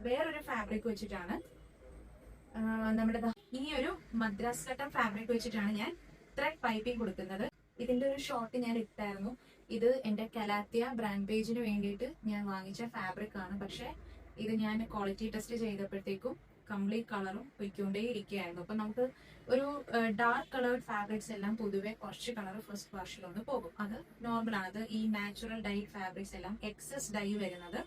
S2: വേറൊരു ഫാബ്രിക് വെച്ചിട്ടാണ്, നമ്മുടെ ഈ ഒരു മദ്രാസ് കട്ടൻ ഫാബ്രിക് വെച്ചിട്ടാണ് ഞാൻ ത്രെഡ് പൈപ്പിംഗ് കൊടുക്കുന്നത്. ഇതിന്റെ ഒരു ഷോർട്ട് ഞാൻ ഇട്ടായിരുന്നു. ഇത് എന്റെ കലാത്തിയ ബ്രാൻഡ് പേജിന് വേണ്ടിയിട്ട് ഞാൻ വാങ്ങിച്ച ഫാബ്രിക് ആണ്. പക്ഷെ ഇത് ഞാൻ ക്വാളിറ്റി ടെസ്റ്റ് ചെയ്തപ്പോഴത്തേക്കും കംപ്ലീറ്റ് കളറും പൊയ്ക്കൊണ്ടേ ഇരിക്കുകയായിരുന്നു. അപ്പൊ നമുക്ക് ഒരു ഡാർക്ക് കളേർഡ് ഫാബ്രിക്സ് എല്ലാം പൊതുവെ കുറച്ച് കളർ ഫസ്റ്റ് വാഷിലൊന്ന് പോകും. അത് നോർമൽ ആണ്. അത് ഈ നാച്ചുറൽ ഡൈ ഫാബ്രിക്സ് എല്ലാം എക്സസ് ഡൈ വരുന്നത്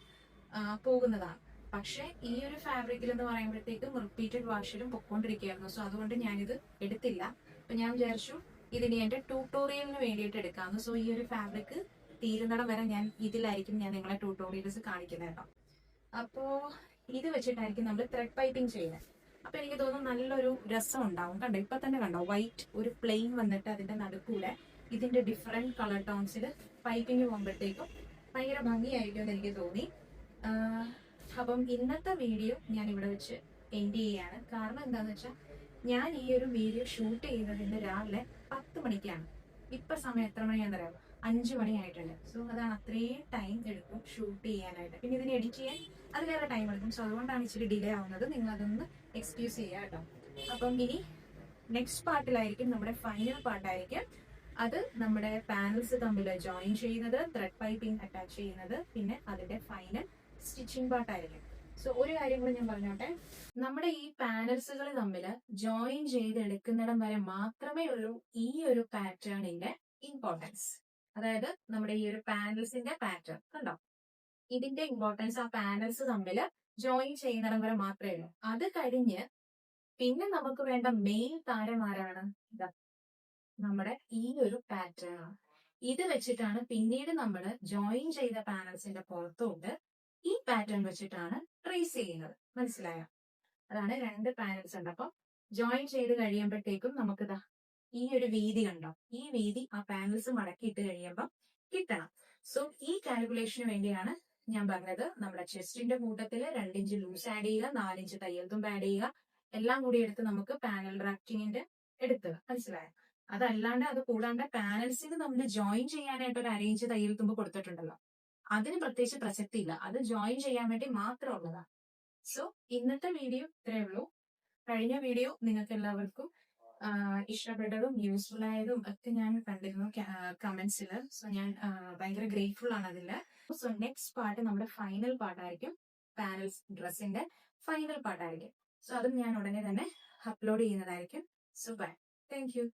S2: പോകുന്നതാണ്. പക്ഷെ ഈ ഒരു ഫാബ്രിക്കിൽ എന്ന് പറയുമ്പോഴത്തേക്കും റിപ്പീറ്റഡ് വാഷിലും പൊക്കോണ്ടിരിക്കുകയായിരുന്നു. സോ അതുകൊണ്ട് ഞാനിത് എടുത്തില്ല. അപ്പൊ ഞാൻ വിചാരിച്ചു ഇതിനി എന്റെ ട്യൂട്ടോറിയലിന് വേണ്ടിയിട്ട് എടുക്കാമെന്ന്. സോ ഈ ഒരു ഫാബ്രിക് തീരുന്നിടം വരെ ഞാൻ ഇതിലായിരിക്കും ഞാൻ നിങ്ങളെ ട്യൂട്ടോറിയൽസ് കാണിക്കുന്നത് കേട്ടോ. അപ്പോ ഇത് വെച്ചിട്ടായിരിക്കും നമ്മൾ ത്രെഡ് പൈപ്പിംഗ് ചെയ്യുന്നത്. അപ്പൊ എനിക്ക് തോന്നുന്നു നല്ലൊരു രസം ഉണ്ടാവും. കണ്ടോ, ഇപ്പൊ തന്നെ കണ്ടോ, വൈറ്റ് ഒരു പ്ലെയിൻ വന്നിട്ട് അതിന്റെ നടുക്കൂടെ ഇതിന്റെ ഡിഫറെന്റ് കളർ ടോൺസിൽ പൈപ്പിംഗ് പോകുമ്പോഴത്തേക്കും ഭയങ്കര ഭംഗിയായിരിക്കും എന്ന് എനിക്ക് തോന്നി. അപ്പം ഇന്നത്തെ വീഡിയോ ഞാൻ ഇവിടെ വെച്ച് എൻഡ് ചെയ്യാണ്. കാരണം എന്താന്ന് വെച്ചാൽ ഞാൻ ഈ ഒരു വീഡിയോ ഷൂട്ട് ചെയ്യുന്നതിന്റെ രാവിലെ 10 മണിക്കാണ്. ഇപ്പൊ സമയം എത്ര മണിയാണെന്നറിയാമോ? 5 മണിയായിട്ടുണ്ട്. സോ അതാണ്, അത്രയും ടൈം എടുക്കും ഷൂട്ട് ചെയ്യാനായിട്ട്. പിന്നെ ഇതിന് എഡിറ്റ് ചെയ്യാൻ അതിലേറെ ടൈം എടുക്കും. സോ അതുകൊണ്ടാണ് ഇച്ചിരി ഡിലേ ആവുന്നത്. നിങ്ങൾ അതൊന്ന് എക്സ്ക്യൂസ് ചെയ്യുക കേട്ടോ. അപ്പം ഇനി നെക്സ്റ്റ് പാർട്ടിലായിരിക്കും, നമ്മുടെ ഫൈനൽ പാർട്ടായിരിക്കും. അത് നമ്മുടെ പാനൽസ് തമ്മിൽ ജോയിൻ ചെയ്യുന്നത്, ത്രെഡ് പൈപ്പിംഗ് അറ്റാച്ച് ചെയ്യുന്നത്, പിന്നെ അതിന്റെ ഫൈനൽ സ്റ്റിച്ചിങ് പാർട്ടായിരിക്കും. സോ ഒരു കാര്യം കൂടി ഞാൻ പറഞ്ഞോട്ടെ, നമ്മുടെ ഈ പാനൽസുകൾ തമ്മിൽ ജോയിൻ ചെയ്തെടുക്കുന്നിടം വരെ മാത്രമേ ഉള്ളൂ ഈ ഒരു പാറ്റേണിന്റെ ഇമ്പോർട്ടൻസ്. അതായത് നമ്മുടെ ഈ ഒരു പാനൽസിന്റെ പാറ്റേൺ കണ്ടോ, ഇതിന്റെ ഇമ്പോർട്ടൻസ് ആ പാനൽസ് തമ്മിൽ ജോയിൻ ചെയ്യുന്നിടം വരെ മാത്രമേ ഉള്ളൂ. അത് കഴിഞ്ഞ് പിന്നെ നമുക്ക് വേണ്ട മെയിൻ താരമാരാണ് ഇതാ നമ്മുടെ ഈ ഒരു പാറ്റേൺ ആണ്. ഇത് വെച്ചിട്ടാണ് പിന്നീട് നമ്മൾ ജോയിൻ ചെയ്ത പാനൽസിന്റെ പുറത്തോട്ട് ഈ പാറ്റേൺ വെച്ചിട്ടാണ് ട്രേസ് ചെയ്യുന്നത്. മനസ്സിലായോ? അതാണ് 2 പാനൽസ് ഉണ്ട്. അപ്പം ജോയിൻ ചെയ്ത് കഴിയുമ്പോഴത്തേക്കും നമുക്കിതാ ഈ ഒരു വീതി കണ്ടോ, ഈ വീതി ആ പാനൽസ് മടക്കിയിട്ട് കഴിയുമ്പോൾ കിട്ടണം. സോ ഈ കാൽക്കുലേഷന് വേണ്ടിയാണ് ഞാൻ പറഞ്ഞത്. നമ്മുടെ ചെസ്റ്റിന്റെ കൂട്ടത്തിൽ 2 ഇഞ്ച് ലൂസ് ആഡ് ചെയ്യുക, 4 ഇഞ്ച് തയ്യൽ തുമ്പ് ആഡ് ചെയ്യുക, എല്ലാം കൂടി എടുത്ത് നമുക്ക് പാനൽ ഡ്രാഫ്റ്റിങ്ങിന്റെ എടുത്തുക. മനസ്സിലായോ? അതല്ലാണ്ട് അത് കൂടാണ്ട് പാനൽസിന് നമ്മൾ ജോയിൻ ചെയ്യാനായിട്ട് ഒരു 1/2 ഇഞ്ച് തയ്യൽ തുമ്പ് കൊടുത്തിട്ടുണ്ടല്ലോ, അതിന് പ്രത്യേകിച്ച് പ്രസക്തി ഇല്ല. അത് ജോയിൻ ചെയ്യാൻ വേണ്ടി മാത്രം ഉള്ളതാണ്. സോ ഇന്നത്തെ വീഡിയോ ഇത്രയേ ഉള്ളൂ. കഴിഞ്ഞ വീഡിയോ നിങ്ങൾക്ക് എല്ലാവർക്കും ഇഷ്ടപ്പെട്ടതും യൂസ്ഫുൾ ആയതും ഒക്കെ ഞാൻ കണ്ടിരുന്നു കമന്റ്സിൽ. സോ ഞാൻ ഭയങ്കര ഗ്രേറ്റ്ഫുൾ ആണ് അതിൽ. സോ നെക്സ്റ്റ് പാർട്ട് നമ്മുടെ ഫൈനൽ പാർട്ടായിരിക്കും. പാനൽസ് ഡ്രസ്സിന്റെ ഫൈനൽ പാർട്ടായിരിക്കും. സോ അതും ഞാൻ ഉടനെ തന്നെ അപ്ലോഡ് ചെയ്യുന്നതായിരിക്കും. So bye, thank U.